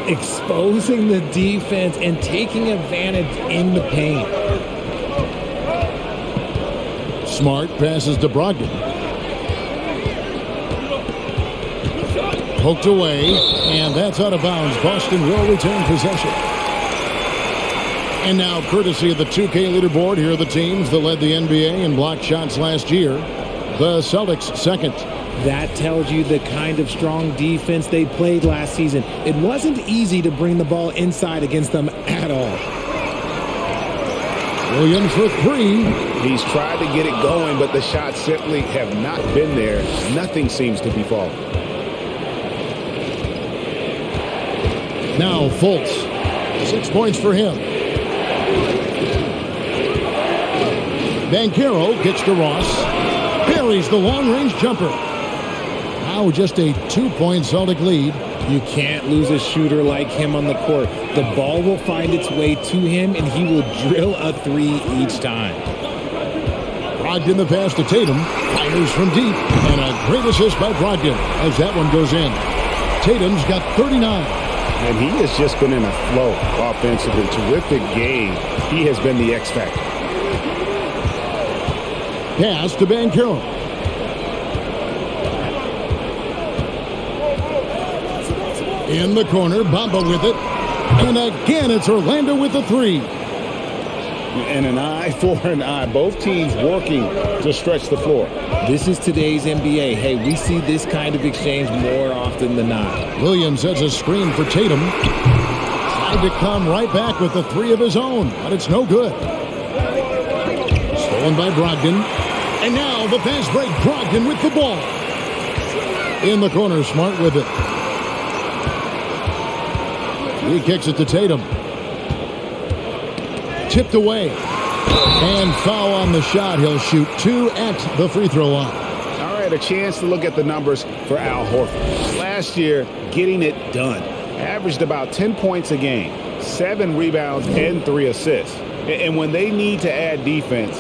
Exposing the defense and taking advantage in the paint. Smart passes to Brogdon. Poked away, and that's out of bounds. Boston will return possession. And now, courtesy of the 2K leaderboard, here are the teams that led the NBA in blocked shots last year. The Celtics second. That tells you the kind of strong defense they played last season. It wasn't easy to bring the ball inside against them at all. Williams for three. He's tried to get it going, but the shots simply have not been there. Nothing seems to be falling. Now Fultz. 6 points for him. Banchero gets to Ross. Buries the long-range jumper. Now just a 2-point Celtic lead. You can't lose a shooter like him on the court. The ball will find its way to him, and he will drill a three each time. Brogdon the pass to Tatum. Fires from deep. And a great assist by Brogdon as that one goes in. Tatum's got 39. And he has just been in a flow offensively. Terrific game. He has been the X factor. Pass to Banchero. In the corner, Bamba with it. And again, it's Orlando with the three. And an eye for an eye. Both teams working to stretch the floor. This is today's NBA. Hey, we see this kind of exchange more often than not. Williams sets a screen for Tatum. Tried to come right back with the three of his own, but it's no good. Stolen by Brogdon. And now the fast break. Brogdon with the ball. In the corner, Smart with it. He kicks it to Tatum. Tipped away. And foul on the shot. He'll shoot 2 at the free throw line. All right, a chance to look at the numbers for Al Horford. Last year, getting it done. Averaged about 10 points a game, 7 rebounds, and 3 assists. And when they need to add defense,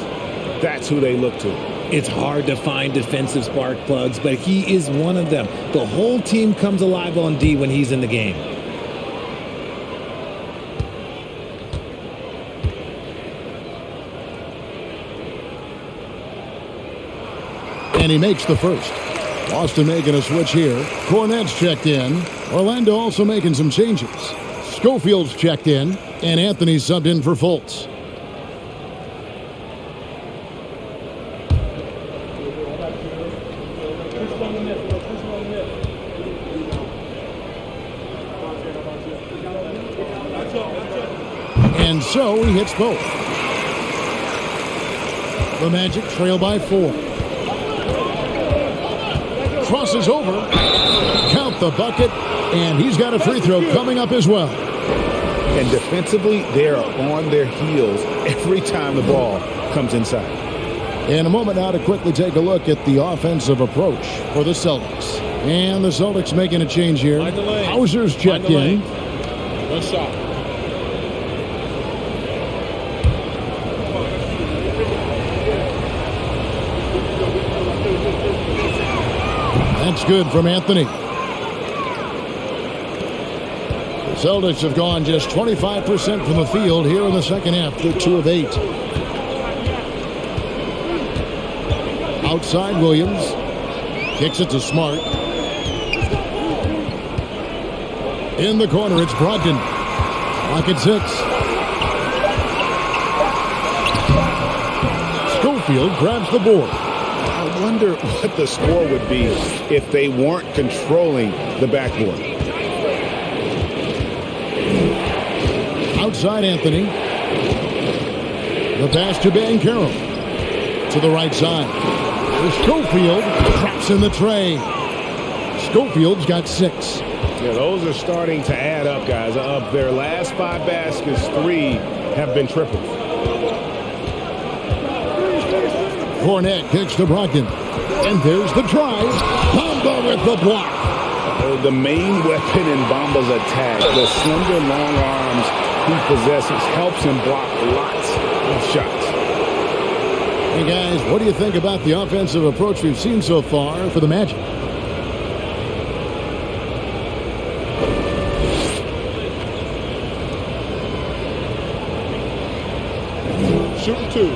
that's who they look to. It's hard to find defensive spark plugs, but he is one of them. The whole team comes alive on D when he's in the game. And he makes the first. Boston making a switch here. Cornette's checked in. Orlando also making some changes. Schofield's checked in. And Anthony's subbed in for Fultz. And so he hits both. The Magic trail by 4. Crosses over. Count the bucket. And he's got a free throw coming up as well. And defensively, they're on their heels every time the ball comes inside. In a moment now to quickly take a look at the offensive approach for the Celtics. And the Celtics making a change here. Hauser's checked in. One shot. That's good from Anthony. The Celtics have gone just 25% from the field here in the second half. They're 2 of 8. Outside Williams. Kicks it to Smart. In the corner, it's Brogdon. Clock at 6. Schofield grabs the board. I wonder what the score would be if they weren't controlling the backboard. Outside Anthony. The pass to Banchero. To the right side. Schofield traps in the tray. Schofield's got 6. Yeah, those are starting to add up, guys. Of their last 5 baskets, 3 have been triples. Cornette kicks to Brogdon. And there's the drive. Bamba with the block. The main weapon in Bamba's attack, the slender long arms he possesses, helps him block lots of shots. Hey guys, what do you think about the offensive approach we've seen so far for the Magic? Shooting 2.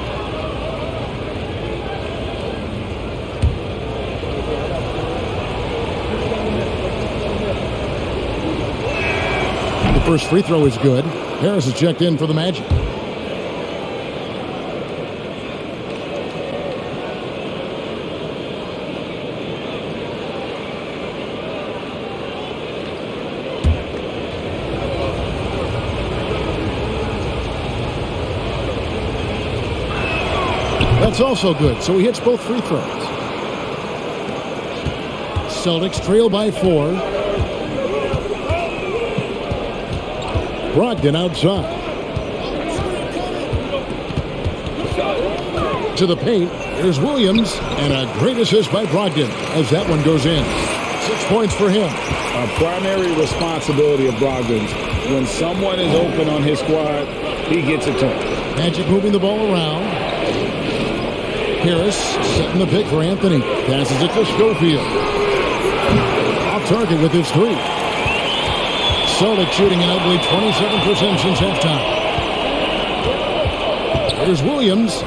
The first free throw is good. Harris is checked in for the Magic. That's also good, so he hits both free throws. Celtics trail by 4. Brogdon outside. To the paint. Here's Williams, and a great assist by Brogdon as that one goes in. 6 points for him. A primary responsibility of Brogdon's. When someone is open on his squad, he gets it to him. Magic moving the ball around. Harris setting the pick for Anthony. Passes it to Schofield. Off target with his 3. Celtics shooting an ugly 27% since halftime. Here's Williams.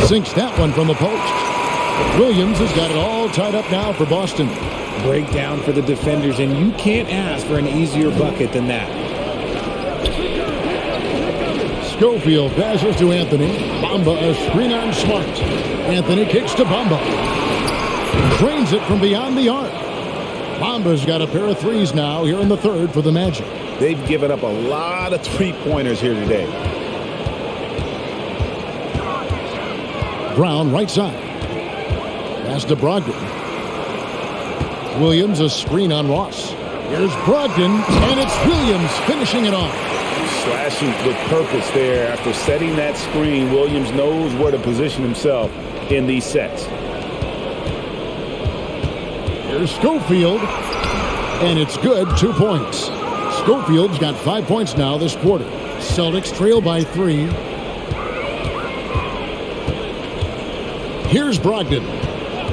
Sinks that one from the post. Williams has got it all tied up now for Boston. Breakdown for the defenders, and you can't ask for an easier bucket than that. Schofield passes to Anthony. Bamba a screen on Smart. Anthony kicks to Bamba. Cranes it from beyond the arc. Bamba's got a pair of threes now here in the third for the Magic. They've given up a lot of three-pointers here today. Brown right side. Pass to Brogdon. Williams a screen on Ross. Here's Brogdon, and it's Williams finishing it off. Slashing with purpose there. After setting that screen, Williams knows where to position himself in these sets. Here's Schofield, and it's good. 2 points. Schofield's got 5 points now this quarter. Celtics trail by 3. Here's Brogdon.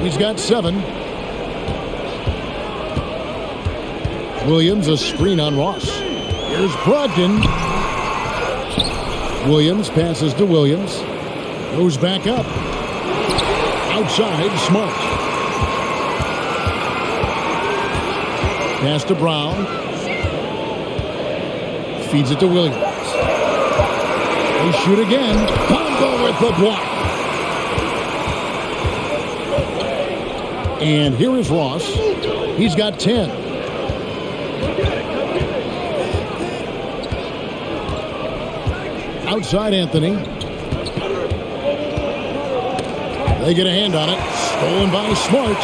He's got 7. Williams a screen on Ross. Here's Brogdon. Williams passes to Williams. Goes back up. Outside, Smart. Pass to Brown. Feeds it to Williams. They shoot again. Bamba with the block. And here is Ross. He's got 10. Outside Anthony. They get a hand on it. Stolen by Smart.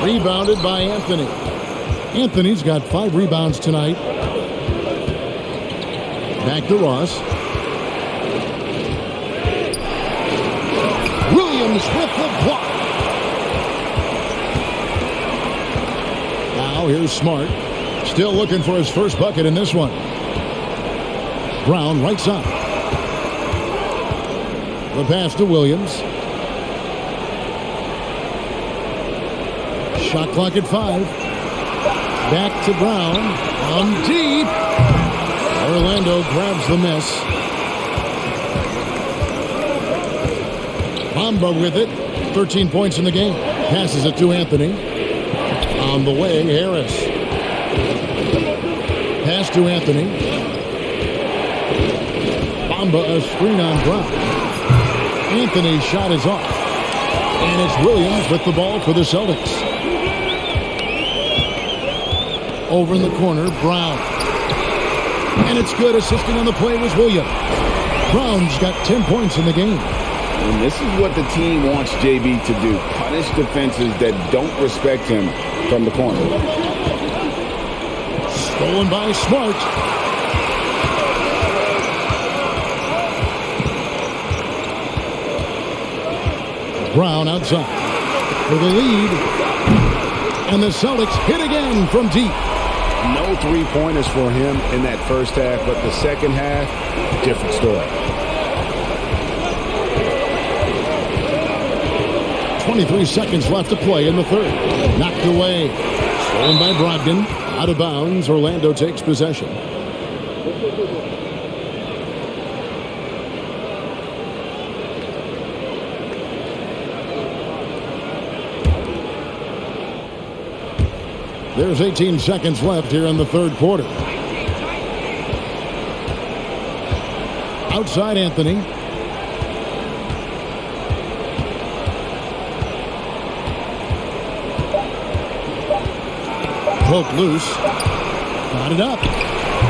Rebounded by Anthony. Anthony's got 5 rebounds tonight. Back to Ross. Williams with the block. Now here's Smart. Still looking for his first bucket in this one. Brown right side. The pass to Williams. Shot clock at 5. Back to Brown. On deep. Orlando grabs the miss. Bamba with it. 13 points in the game. Passes it to Anthony. On the way, Harris. Pass to Anthony. Bamba a screen on Brown. Anthony's shot is off. And it's Williams with the ball for the Celtics. Over in the corner, Brown. And it's good. Assisting on the play was Williams. Brown's got 10 points in the game. And this is what the team wants JB to do. Punish defenses that don't respect him from the corner. Stolen by Smart. Brown outside for the lead. And the Celtics hit again from deep. No three-pointers for him in that first half, but the second half, different story. 23 seconds left to play in the third. Knocked away. Stolen by Brogdon. Out of bounds. Orlando takes possession. There's 18 seconds left here in the third quarter. Outside Anthony. Poke loose. Got it up.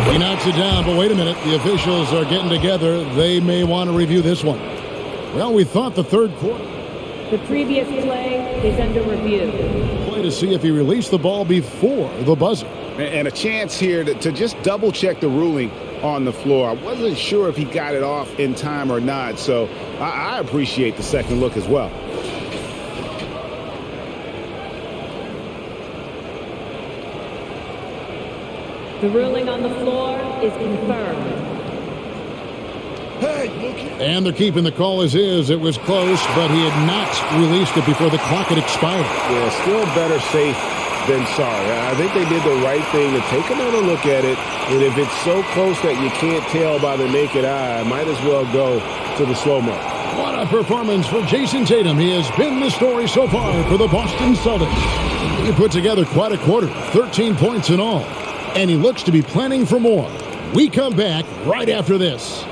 He knocks it down, but wait a minute. The officials are getting together. They may want to review this one. Well, we thought the third quarter. The previous play is under review. Play to see if he released the ball before the buzzer. And a chance here to just double-check the ruling on the floor. I wasn't sure if he got it off in time or not, so I appreciate the second look as well. The ruling on the floor is confirmed. And they're keeping the call as is. It was close, but he had not released it before the clock had expired. Yeah, still better safe than sorry. I think they did the right thing to take another look at it. And if it's so close that you can't tell by the naked eye, might as well go to the slow-mo. What a performance for Jason Tatum. He has been the story so far for the Boston Celtics. He put together quite a quarter, 13 points in all. And he looks to be planning for more. We come back right after this.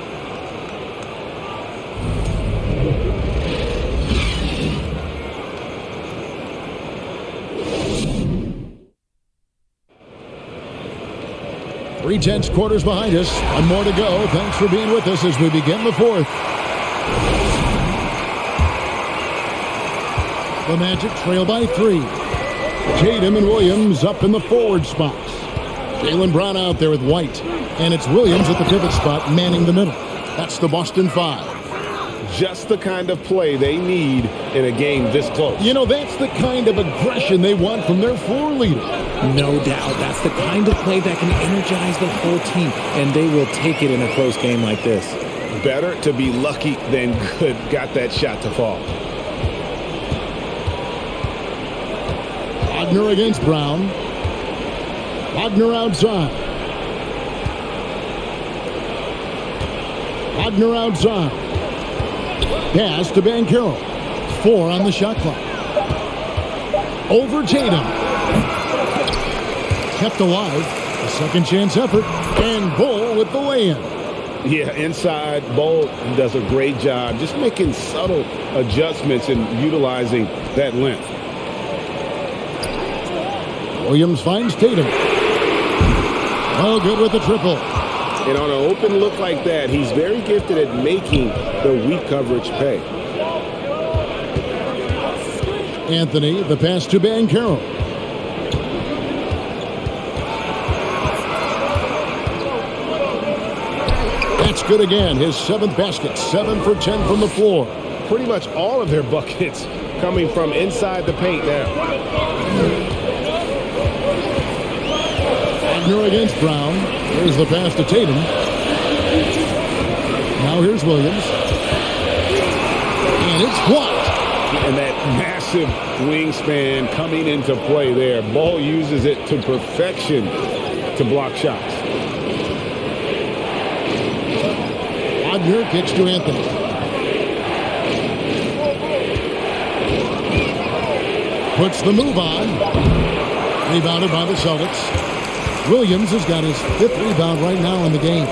Three-tenths quarters behind us. One more to go. Thanks for being with us as we begin the fourth. The Magic trail by 3. Tatum and Williams up in the forward spots. Jaylen Brown out there with White. And it's Williams at the pivot spot manning the middle. That's the Boston 5. Just the kind of play they need in a game this close. You know, that's the kind of aggression they want from their floor leader. No doubt. That's the kind of play that can energize the whole team, and they will take it in a close game like this. Better to be lucky than good. Got that shot to fall. Wagner against Brown. Wagner outside. Wagner outside. Pass to Banchero. 4 on the shot clock. Over Tatum. Kept alive. A second chance effort. And Bull with the lay-in. Yeah, inside, Bull does a great job just making subtle adjustments and utilizing that length. Williams finds Tatum. Oh, good with the triple. And on an open look like that, he's very gifted at making the weak coverage pay. Anthony, the pass to Banchero. That's good again. His 7th basket. 7 for 10 from the floor. Pretty much all of their buckets coming from inside the paint now. Wagner against Brown. Here's the pass to Tatum. Now here's Williams. And it's blocked. And that massive wingspan coming into play there. Ball uses it to perfection to block shots. Wagner kicks to Anthony. Puts the move on. Rebounded by the Celtics. Williams has got his 5th rebound right now in the game.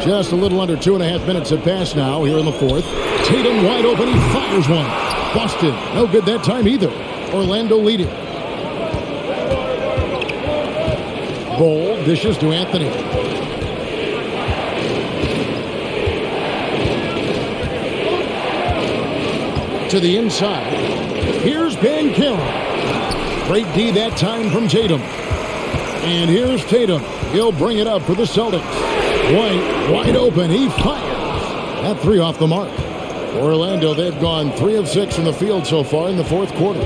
Just a little under 2.5 minutes have passed now here in the fourth. Tatum wide open. He fires one. Boston. No good that time either. Orlando leading. Bull dishes to Anthony. To the inside. Here's Banchero. Great D that time from Tatum. And here's Tatum. He'll bring it up for the Celtics. White wide open. He fires. That 3 off the mark. Orlando, they've gone 3 of 6 in the field so far in the fourth quarter.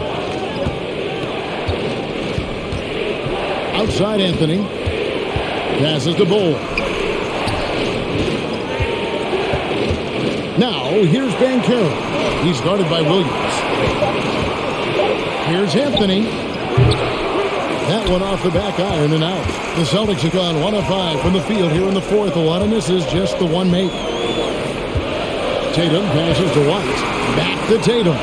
Outside Anthony. Passes to Bull. Now here's Banchero. He's guarded by Williams. Here's Anthony. That one off the back iron and out. The Celtics have gone 1 of 5 from the field here in the fourth. A lot of misses, just the one make. Tatum passes to White. Back to Tatum.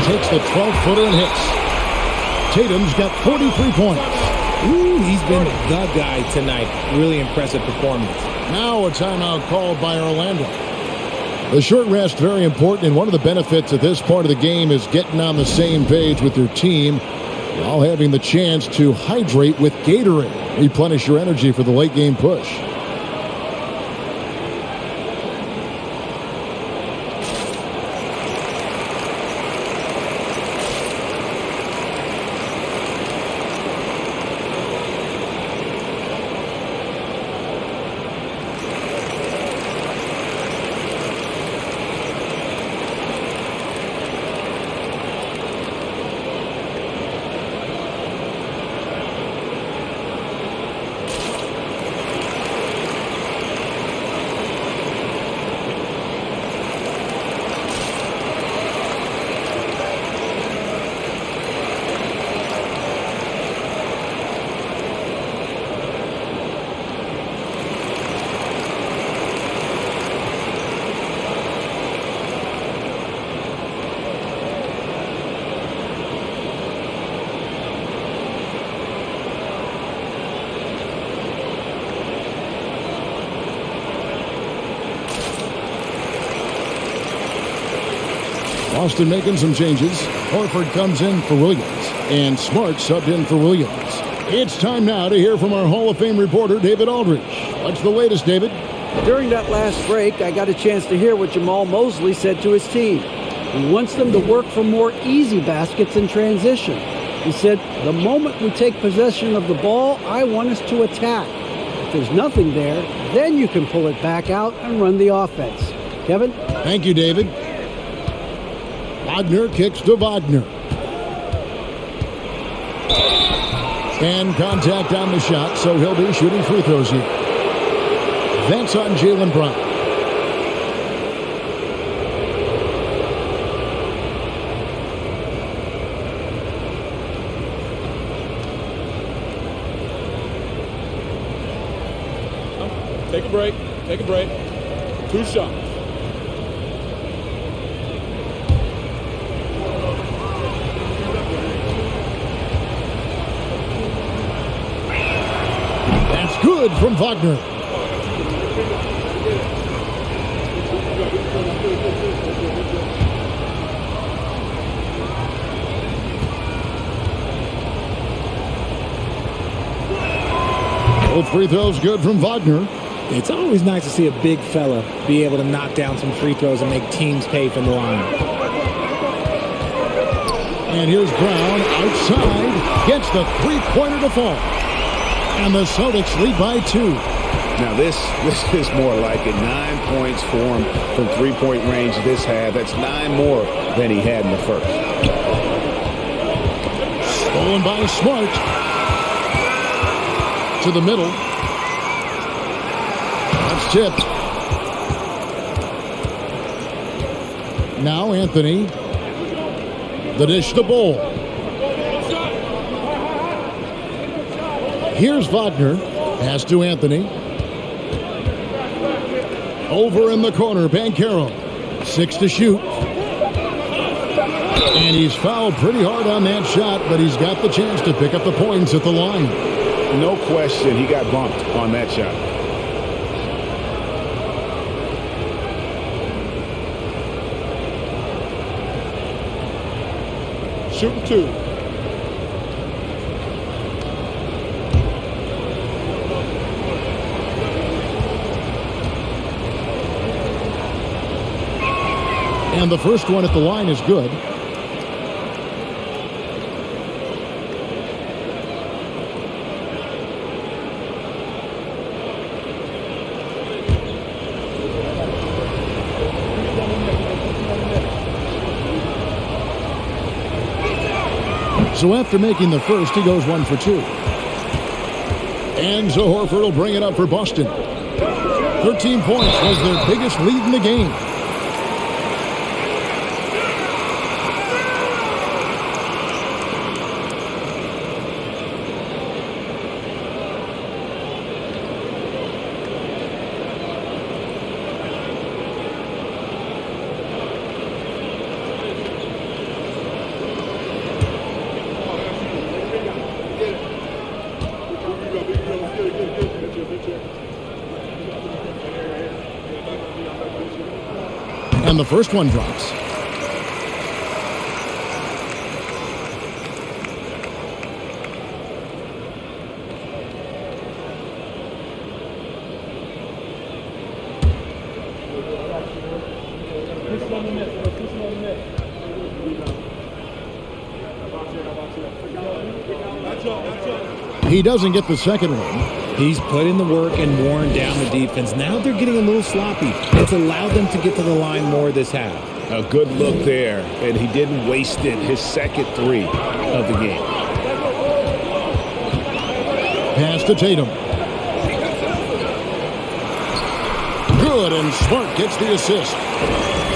Takes the 12-footer and hits. Tatum's got 43 points. Ooh, he's been the guy tonight. Really impressive performance. Now a timeout called by Orlando. The short rest, very important, and one of the benefits of this part of the game is getting on the same page with your team. while having the chance to hydrate with Gatorade. Replenish your energy for the late game push. Austin making some changes. Horford comes in for Williams, and Smart subbed in for Williams. It's time now to hear from our Hall of Fame reporter, David Aldridge. What's the latest, David? During that last break, I got a chance to hear what Jamal Mosley said to his team. He wants them to work for more easy baskets in transition. He said, the moment we take possession of the ball, I want us to attack. If there's nothing there, then you can pull it back out and run the offense. Kevin? Thank you, David. Wagner kicks to Wagner. And contact on the shot, so he'll be shooting free throws here. That's on Jalen Bryant. Take a break. Take a break. 2 shots. That's good from Wagner. Both free throws good from Wagner. It's always nice to see a big fella be able to knock down some free throws and make teams pay from the line. And here's Brown outside, gets the three-pointer to fall. And the Celtics lead by 2. Now this is more like it. 9 points for him from three-point range this half. That's 9 more than he had in the first. Stolen by Smart. To the middle. That's tipped. Now Anthony. The dish to Bull. Here's Wagner. Pass to Anthony. Over in the corner, Banchero. 6 to shoot. And he's fouled pretty hard on that shot, but he's got the chance to pick up the points at the line. No question, he got bumped on that shot. Shooting 2. And the first one at the line is good. So after making the first, he goes 1 for 2. And so Horford will bring it up for Boston. 13 points was their biggest lead in the game. And the first one drops. He doesn't get the second one. He's put in the work and worn down the defense. Now they're getting a little sloppy. It's allowed them to get to the line more this half. A good look there, and he didn't waste it. His second three of the game. Pass to Tatum. Good, and Smart gets the assist.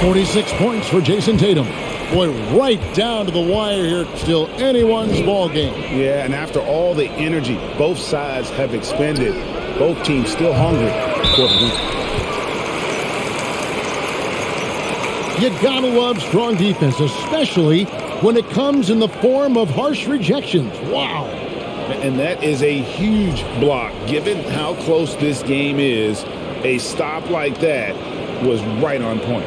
46 points for Jason Tatum. Boy, right down to the wire here. Still anyone's ball game. Yeah, and after all the energy both sides have expended, both teams still hungry for the win. You gotta love strong defense, especially when it comes in the form of harsh rejections. Wow. And that is a huge block. Given how close this game is, a stop like that was right on point.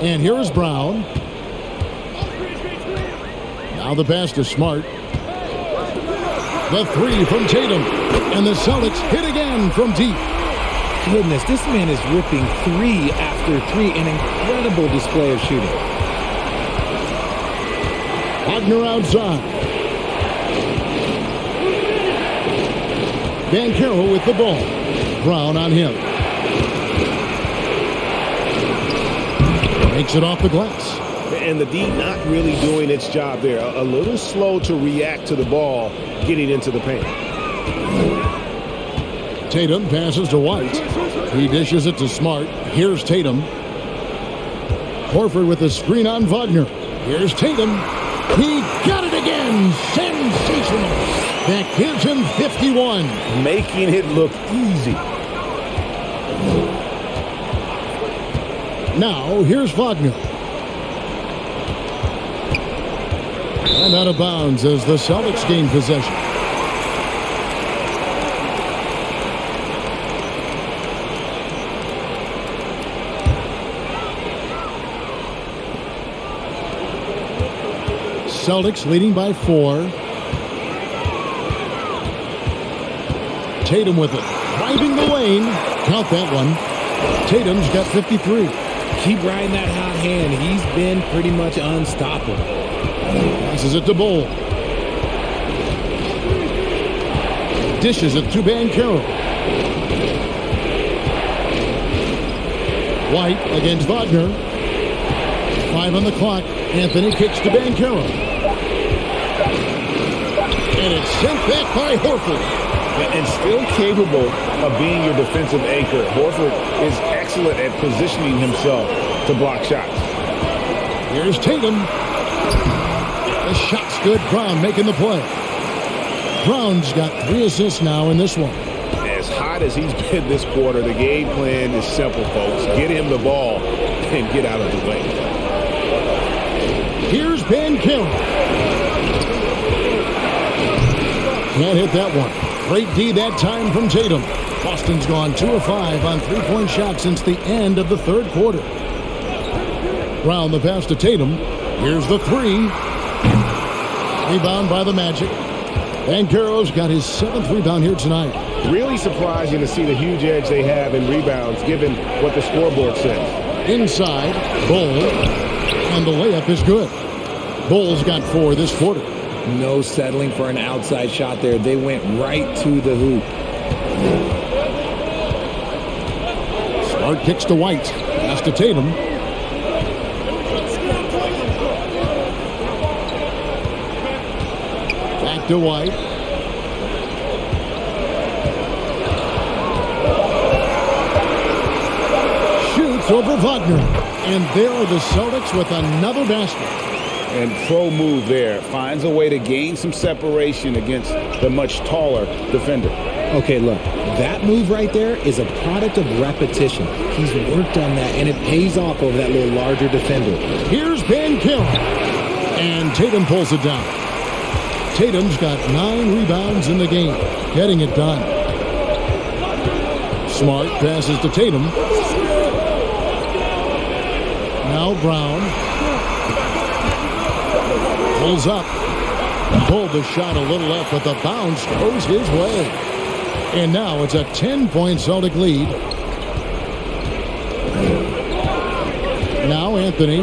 And here is Brown. Now the pass to Smart. The three from Tatum. And the Celtics hit again from deep. Goodness, this man is ripping three after three. An incredible display of shooting. Wagner outside. Banchero with the ball. Brown on him. Makes it off the glass. And the D not really doing its job there. A little slow to react to the ball getting into the paint. Tatum passes to White. He dishes it to Smart. Here's Tatum. Horford with a screen on Wagner. Here's Tatum. He got it again. Sensational. That gives him 51. Making it look easy. Now, here's Wagner. And out of bounds as the Celtics gain possession. Celtics leading by 4. Tatum with it. Driving the lane. Count that one. Tatum's got 53. Keep riding that hot hand. He's been pretty much unstoppable. Passes it to Bull. Dishes it to Banchero. White against Wagner. 5 on the clock. Anthony kicks to Banchero. And it's sent back by Horford. And still capable of being your defensive anchor. Horford is excellent at positioning himself to block shots. Here's Tatum. The shot's good. Brown making the play. Brown's got 3 assists now in this one. As hot as he's been this quarter, the game plan is simple, folks. Get him the ball and get out of the way. Here's Banchero. Can't hit that one. Great D that time from Tatum. Boston's gone 2 of 5 on 3-point shots since the end of the third quarter. Brown the pass to Tatum. Here's the 3. Rebound by the Magic. Banchero's got his 7th rebound here tonight. Really surprising to see the huge edge they have in rebounds given what the scoreboard says. Inside, Bull. And the layup is good. Bull's got 4 this quarter. No settling for an outside shot there. They went right to the hoop. Smart kicks to White. Pass to Tatum. Back to White. Shoots over Wagner. And there are the Celtics with another basket. And pro move there. Finds a way to gain some separation against the much taller defender. Okay, look, that move right there is a product of repetition. He's worked on that, and it pays off over that little larger defender. Here's Banchero. And Tatum pulls it down. Tatum's got 9 rebounds in the game, getting it done. Smart passes to Tatum. Now Brown. Pulls up. Pulled the shot a little left, but the bounce goes his way. And now it's a 10-point Celtic lead. Anthony.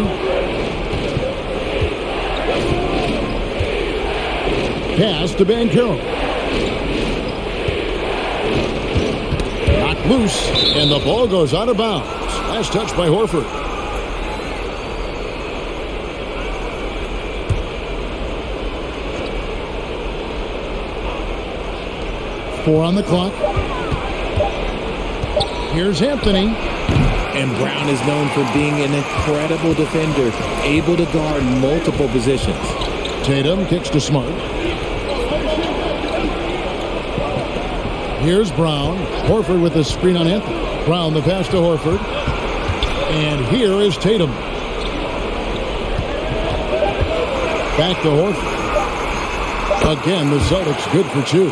Pass to Banchero. Knocked loose, and the ball goes out of bounds. Last touch by Horford. Four on the clock. Here's Anthony. And Brown is known for being an incredible defender, able to guard multiple positions. Tatum kicks to Smart. Here's Brown. Horford with the screen on Anthony. Brown the pass to Horford. And here is Tatum. Back to Horford. Again, the Celtics good for two.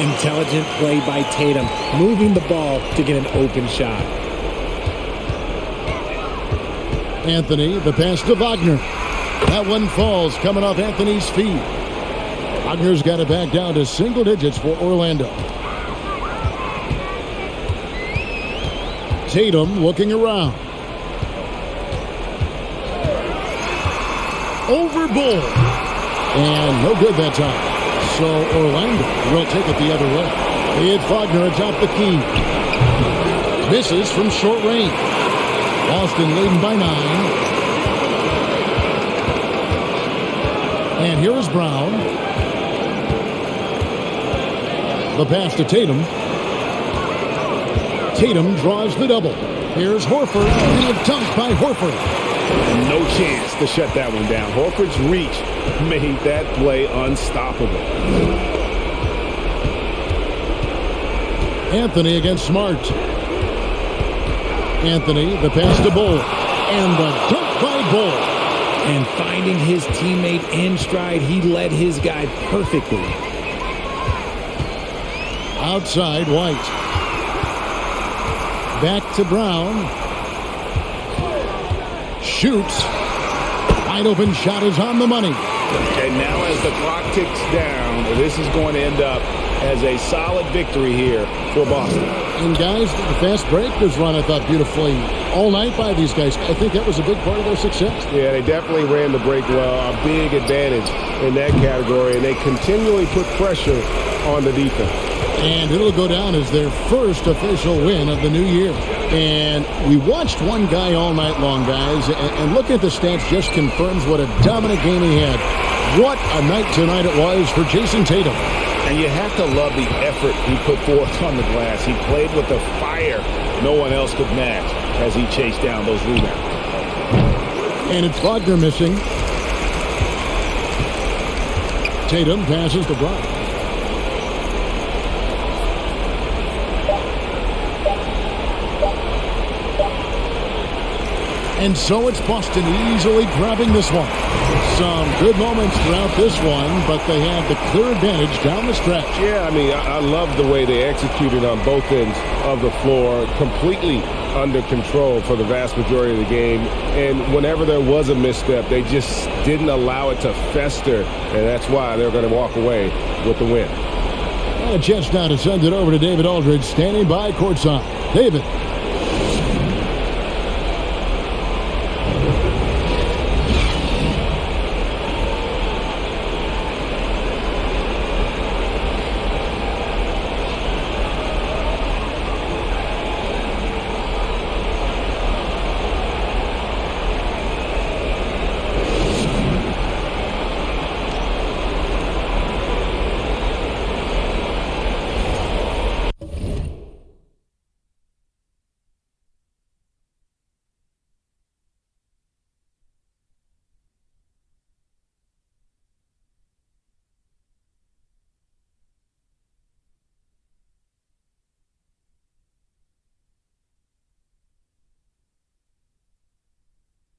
Intelligent play by Tatum, moving the ball to get an open shot. Anthony, the pass to Wagner. That one falls, coming off Anthony's feet. Wagner's got it back down to single digits for Orlando. Tatum looking around. Over Bull. And no good that time. So Orlando will take it the other way. It's Wagner atop the key. Misses from short range. Boston leading by 9. And here is Brown. The pass to Tatum. Tatum draws the double. Here's Horford. And a dunk by Horford. No chance to shut that one down. Horford's reach made that play unstoppable. Anthony against Smart. Anthony, the pass to Bull. And the dunk by Bull. And finding his teammate in stride, he led his guy perfectly. Outside, White. Back to Brown. Shoots. Wide open shot is on the money. And now as the clock ticks down, this is going to end up as a solid victory here for Boston. And guys, the fast break was run, I thought, beautifully all night by these guys. I think that was a big part of their success. Yeah, they definitely ran the break well. A big advantage in that category. And they continually put pressure on the defense. And it'll go down as their first official win of the new year. And we watched one guy all night long, guys. And looking at the stats just confirms what a dominant game he had. What a night tonight it was for Jason Tatum. And you have to love the effort he put forth on the glass. He played with a fire no one else could match as he chased down those rebounds. And it's Wagner missing. Tatum passes to Bryant. And so it's Boston easily grabbing this one. Some good moments throughout this one, but they had the clear advantage down the stretch. Yeah, I mean, I love the way they executed on both ends of the floor, completely under control for the vast majority of the game. And whenever there was a misstep, they just didn't allow it to fester, and that's why they're going to walk away with the win. And a chance now to send it over to David Aldridge, standing by courtside. David.